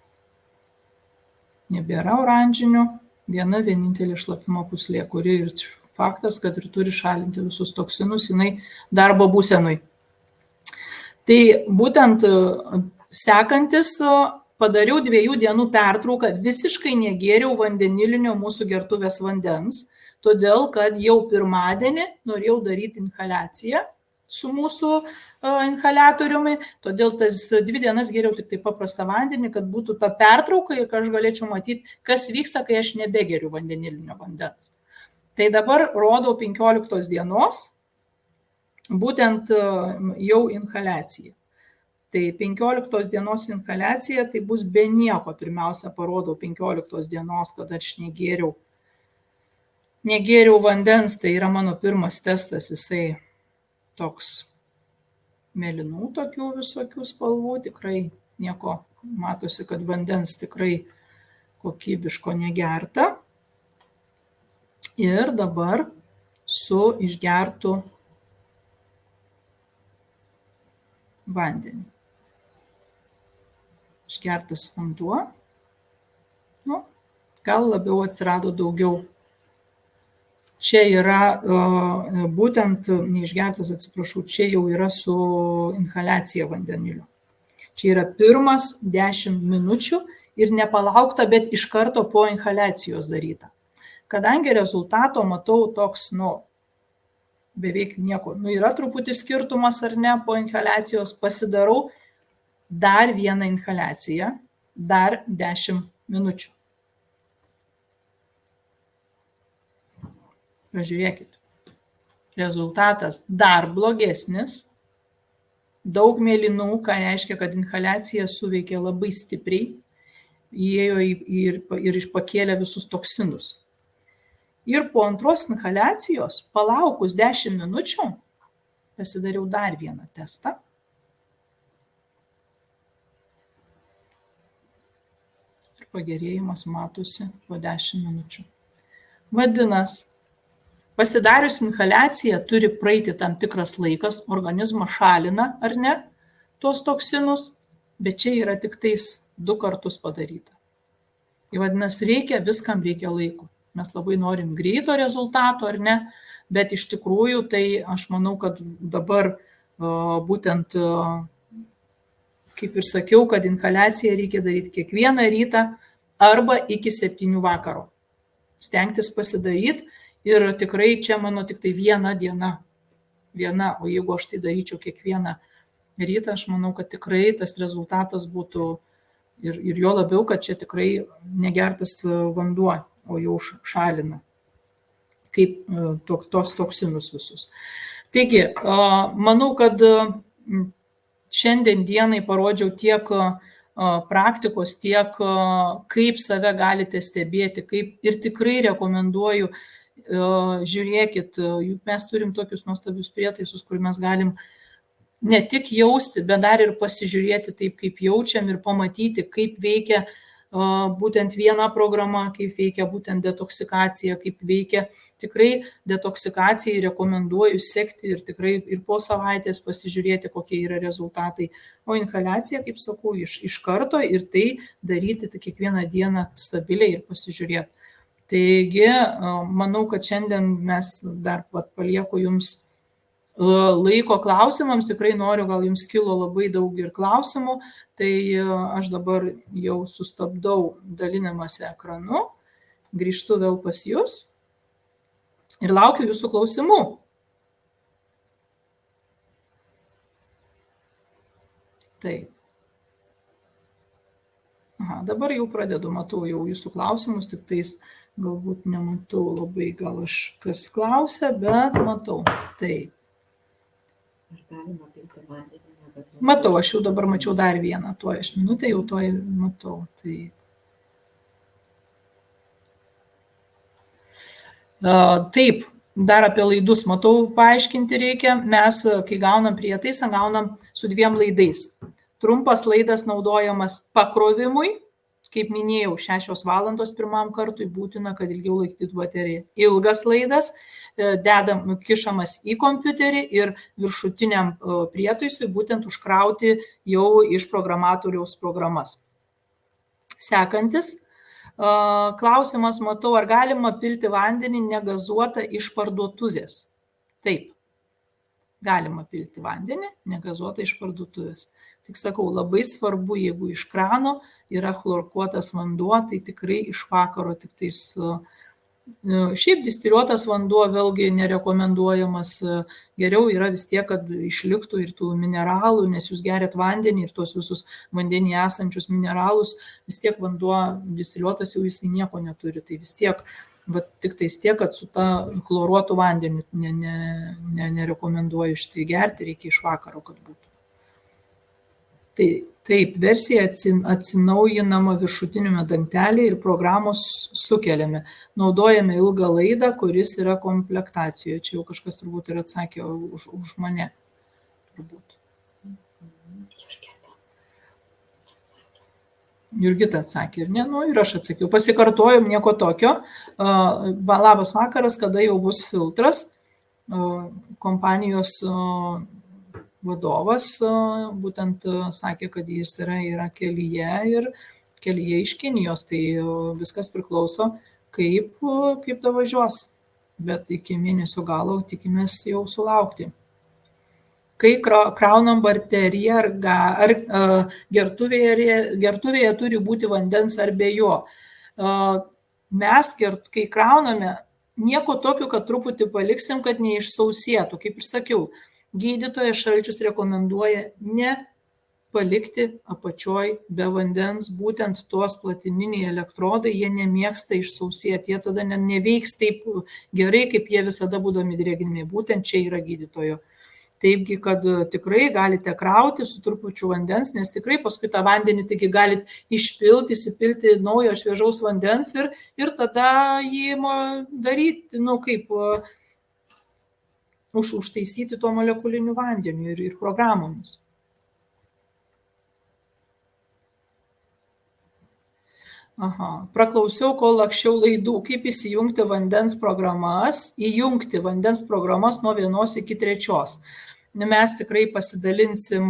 Speaker 1: Nebėra oranžinių, viena vienintelė šlapimo pūslė, kuri ir faktas, kad ir turi šalinti visus toksinus, jinai darbo būsenui. Tai būtent sekantis padariau 2 dienų pertrauką, visiškai negėriau vandenilinio mūsų gertuvės vandens, todėl kad jau pirmadienį norėjau daryti inhaliaciją su mūsų inhaliatoriumi, todėl tas 2 dienas geriau tik tai paprastą vandenį, kad būtų ta pertrauka ir kad aš galėčiau matyti, kas vyksta, kai aš nebegeriu vandenilinio vandens. Tai dabar rodau 15 dienos, būtent jau inhaliacija. Tai 15 dienos inhaliacija tai bus be nieko. Pirmiausia, parodau 15 dienos, kada aš negėriau vandens, tai yra mano pirmas testas, jisai toks mėlynų tokių visokių spalvų, tikrai nieko, matosi, kad vandens tikrai kokybiško negerta. Ir dabar su išgertu vandeniu. Išgertas vanduo, gal labiau atsirado daugiau. Čia yra būtent, neišgertas, atsiprašau, čia jau yra su inhaliacija vandenilio. Čia yra pirmas 10 minučių ir nepalaukta, bet iš karto po inhaliacijos daryta. Kadangi rezultato matau toks, beveik nieko, yra truputį skirtumas ar ne po inhaliacijos, pasidarau dar vieną inhaliaciją, dar 10 minučių. Pažiūrėkit, rezultatas dar blogesnis, daug mėlynų, ką reiškia, kad inhaliacija suveikė labai stipriai, įėjo ir pakėlė visus toksinus. Ir po antros inhaliacijos, palaukus 10 minučių, pasidariau dar vieną testą. Ir pagerėjimas matosi po 10 minučių. Vadinasi, pasidarius inhaliaciją turi praeiti tam tikras laikas, organizmas šalina, ar ne, tuos toksinus, bet čia yra tik tais 2 kartus padaryta. Ir vadinasi, viskam reikia laiko. Mes labai norim greito rezultato, ar ne, bet iš tikrųjų tai aš manau, kad dabar būtent, kaip ir sakiau, kad inhaliaciją reikia daryti kiekvieną rytą arba iki 7 vakaro. Stengtis pasidaryti. Ir tikrai čia mano tik tai viena diena, o jeigu aš tai daryčiau kiekvieną rytą, aš manau, kad tikrai tas rezultatas būtų ir jo labiau, kad čia tikrai negertas vanduo, o jau šalina, kaip tos toksinus visus. Taigi, manau, kad šiandien dienai parodžiau tiek praktikos, tiek kaip save galite stebėti, ir tikrai rekomenduoju. Žiūrėkit, mes turim tokius nuostabius prietaisus, kur mes galim ne tik jausti, bet dar ir pasižiūrėti taip, kaip jaučiam ir pamatyti, kaip veikia būtent viena programa, kaip veikia būtent detoksikacija, kaip veikia. Tikrai detoksikacijai rekomenduoju sekti ir tikrai ir po savaitės pasižiūrėti, kokie yra rezultatai. O inhaliacija, kaip sakau, iš karto ir tai daryti kiekvieną dieną stabiliai ir pasižiūrėti. Taigi, manau, kad šiandien mes dar palieku jums laiko klausimams, tikrai noriu, gal jums kilo labai daug ir klausimų, tai aš dabar jau sustabdau dalinimąsi ekranu, grįžtu vėl pas jūs ir laukiu jūsų klausimų. Taip. Dabar jau pradedu, matau jau jūsų klausimus, tik tais galbūt nematau labai, gal aš kas klausia, bet matau. Taip. Matau, aš jau dabar mačiau dar vieną, tuoj aš minutę jau tuoj matau. Taip, dar apie laidus matau paaiškinti reikia. Mes, kai gaunam prietaisą, gaunam su 2 laidais. Trumpas laidas naudojamas pakrovimui, kaip minėjau, 6 valandos pirmam kartui būtina, kad ilgiau laikytų bateriją. Ilgas laidas, kišamas į kompiuterį ir viršutiniam prietaisui būtent užkrauti jau iš programatoriaus programas. Sekantis klausimas, matau, ar galima pilti vandenį negazuotą iš parduotuvės? Taip, galima pilti vandenį negazuotą iš parduotuvės. Tik sakau, labai svarbu, jeigu iš krano yra chlorkuotas vanduo, tai tikrai iš vakaro tik tais. Šiaip distiliuotas vanduo vėlgi nerekomenduojamas, geriau yra vis tiek, kad išliktų ir tų mineralų, nes jūs geriat vandenį ir tuos visus vandenį esančius mineralus, vis tiek vanduo distiliuotas jau jisai nieko neturi, tai vis tiek, tik tais tiek, kad su ta chloruotu vandeniu nerekomenduoju šitai gerti, reikia iš vakaro, kad būtų. Tai taip, versija atsinaujinama viršutinėme dangtelėje ir programos sukeliame. Naudojame ilgą laidą, kuris yra komplektacijoje. Čia jau kažkas turbūt ir atsakė už mane. Turbūt. Jurgita atsakė, ir ne, nu ir aš atsakiau. Pasikartojom, nieko tokio. Labas vakaras, kada jau bus filtras. Kompanijos vadovas būtent sakė, kad jis yra kelyje ir kelyje iš Kinijos, tai viskas priklauso, kaip davažiuos. Bet iki mėnesio galo tikimės jau sulaukti. Kai kraunam bateriją, ar gertuvėje turi būti vandens ar be jo. Mes, kai krauname, nieko tokio, kad truputį paliksim, kad neišsausėtų. Kaip ir sakiau, gydytojas Šalčius rekomenduoja ne palikti apačioj be vandens, būtent tuos platininiai elektrodai, jie nemėgsta išsausėti, jie tada neveiks taip gerai, kaip jie visada būdami drėgnimi. Būtent čia yra gydytojo. Taipgi, kad tikrai galite krauti su trupučiu vandens, nes tikrai paskui tą vandenį taigi galite išpilti, įsipilti naujo šviežaus vandens ir tada jį daryti, užtaisyti tuo molekuliniu vandeniu ir programomis. Praklausiau, kol lakščiau laidų, kaip įjungti vandens programas nuo 1 iki 3. Mes tikrai pasidalinsim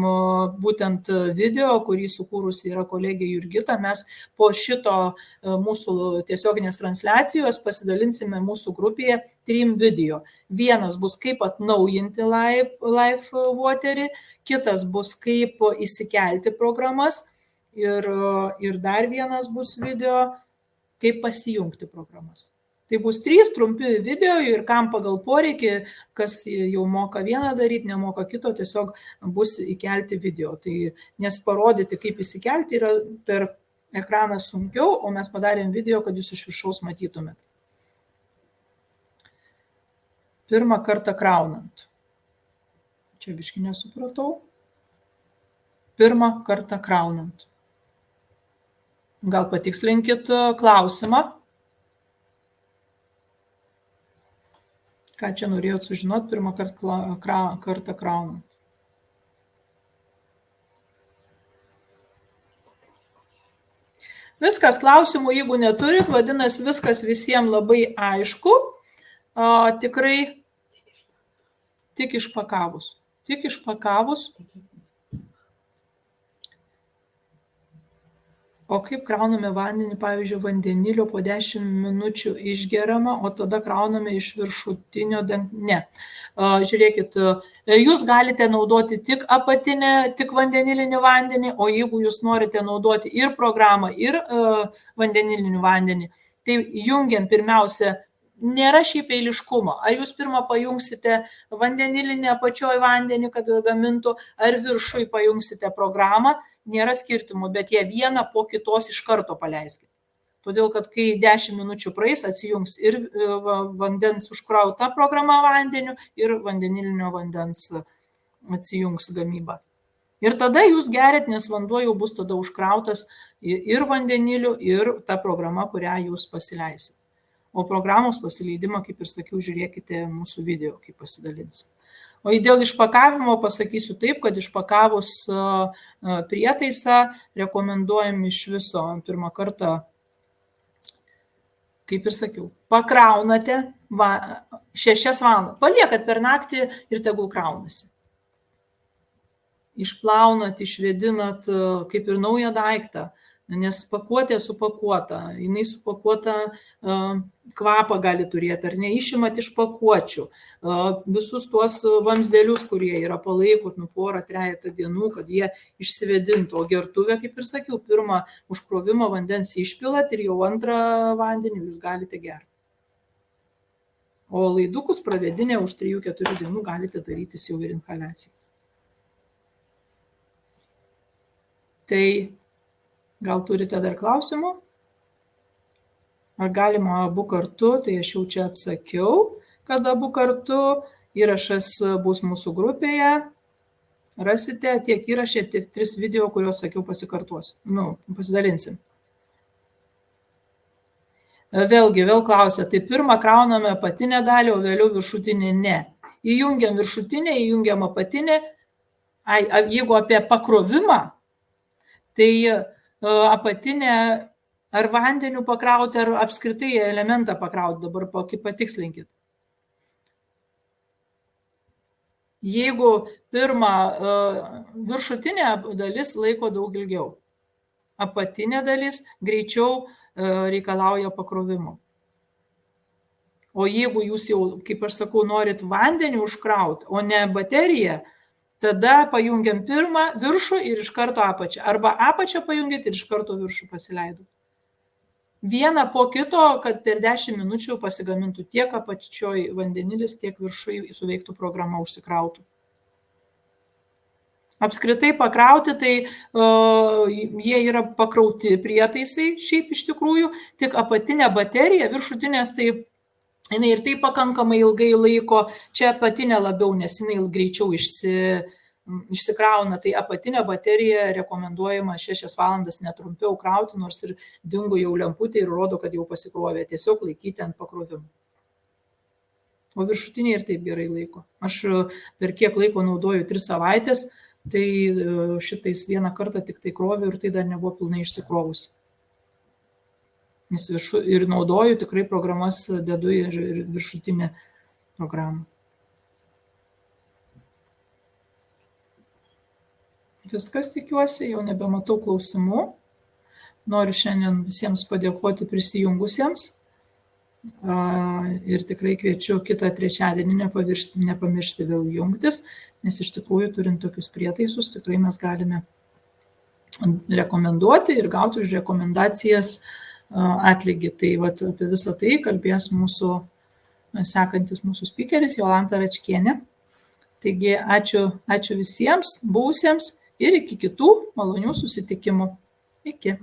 Speaker 1: būtent video, kurį sukūrusi yra kolegė Jurgita. Mes po šito mūsų tiesioginės transliacijos pasidalinsime mūsų grupėje 3 video. Vienas bus kaip atnaujinti Live Waterį, kitas bus kaip įsikelti programas ir dar vienas bus video, kaip pasijungti programas. Tai bus 3 trumpi video ir kam pagal poreikį, kas jau moka vieną daryti, nemoka kito, tiesiog bus įkelti video. Tai, nes parodyti, kaip įsikelti, yra per ekraną sunkiau, o mes padarėm video, kad jūs iš viršaus matytumėt. Pirmą kartą kraunant. Čia biškį nesupratau. Pirmą kartą kraunant. Gal patikslinkit klausimą. Ką čia norėjot sužinoti pirmą kartą kraunant? Viskas, klausimų, jeigu neturit, vadinasi, viskas visiems labai aišku. Tikrai tik išpakavus. O kaip krauname vandenį, pavyzdžiui, vandenilio po 10 minučių išgeriama, o tada krauname iš viršutinio ne. Žiūrėkit, jūs galite naudoti tik apatinę, tik vandenilinį vandenį, o jeigu jūs norite naudoti ir programą, ir vandenilinį vandenį, tai jungiam pirmiausia, nėra šiaip eiliškumo. Ar jūs pirmą pajungsite vandenilinį apačioj vandenį, kad gamintų, ar viršui pajungsite programą, nėra skirtumų, bet jie vieną po kitos iš karto paleiskite. Todėl, kad kai 10 minučių praeis, atsijungs ir vandens užkrauta programa vandeniu, ir vandenilinio vandens atsijungs gamyba. Ir tada jūs gerit, nes vanduo jau bus tada užkrautas ir vandeniliu, ir ta programa, kurią jūs pasileisit. O programos pasileidimą, kaip ir sakiau, žiūrėkite mūsų video, kaip pasidalinsim. O dėl išpakavimo pasakysiu taip, kad išpakavus prietaisą rekomenduojam iš viso pirmą kartą, kaip ir sakiau, pakraunate 6 valandas, paliekat per naktį ir tegul kraunasi. Išplaunat, išvėdinat kaip ir naują daiktą, nes pakuotė supakuota, jinai supakuota kvapą gali turėti, ar ne, išimat iš pakuočių, visus tuos vamzdelius, kurie yra palaikot porą, 3 dienų, kad jie išsivėdintų, o gertuvę, kaip ir sakiau, pirmą užkrovimo vandens išpilat ir jau antrą vandenį jūs galite gerti. O laidukus pravėdinę už 3-4 dienų galite darytis jau ir inhaliacijas. Tai gal turite dar klausimų? Ar galima abu kartu? Tai aš jau čia atsakiau, kad abu kartu. Įrašas bus mūsų grupėje. rasite tiek įrašę, tiek 3 video, kuriuos sakiau pasikartuos. Pasidalinsim. Vėl klausia, tai pirmą krauname apatinę dalį, o vėliau viršutinį ne. Įjungiam viršutinę, įjungiam apatinę. Jeigu apie pakrovimą, tai apatinę ar vandeniu pakrauti, ar apskritai elementą pakrauti, dabar patikslinkit. Jeigu pirmą viršutinė dalis laiko daug ilgiau, apatinė dalis greičiau reikalauja pakrovimo. O jeigu jūs jau, kaip aš sakau, norit vandenį užkrauti, o ne bateriją, tada pajungiam pirmą viršų ir iš karto apačią. Arba apačią pajungit ir iš karto viršų pasileidot. Vieną po kito, kad per 10 minučių pasigamintų tiek apačioj vandenilis, tiek viršui suveiktų programa užsikrautų. Apskritai pakrauti, tai jie yra pakrauti prietaisai, šiaip iš tikrųjų, tik apatinė baterija, viršutinės, tai jinai ir tai pakankamai ilgai laiko, čia apatinė labiau, nes jinai greičiau išsikrauna, tai apatinė baterija rekomenduojama 6 valandas netrumpiau krauti, nors ir dingo jau lemputė ir rodo, kad jau pasikrovė, tiesiog laikyti ant pakrovimo. O viršutinė ir taip gerai laiko. Aš per kiek laiko naudoju 3 savaitės, tai šitais vieną kartą tik tai kroviu ir tai dar nebuvo pilnai išsikrovusi. Nes ir naudoju tikrai programas, dedu ir viršutinę programą. Viskas, tikiuosi, jau nebematau klausimų. Noriu šiandien visiems padėkoti prisijungusiems. Ir tikrai kviečiu kitą trečiadienį nepamiršti vėl jungtis, nes iš tikrųjų turint tokius prietaisus, tikrai mes galime rekomenduoti ir gauti už rekomendacijas atlygį. Tai apie visą tai kalbės sekantis mūsų spikeris Jolanta Račkienė. Taigi ačiū visiems buvusiems ir iki kitų malonių susitikimų. Iki.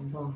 Speaker 1: Wow.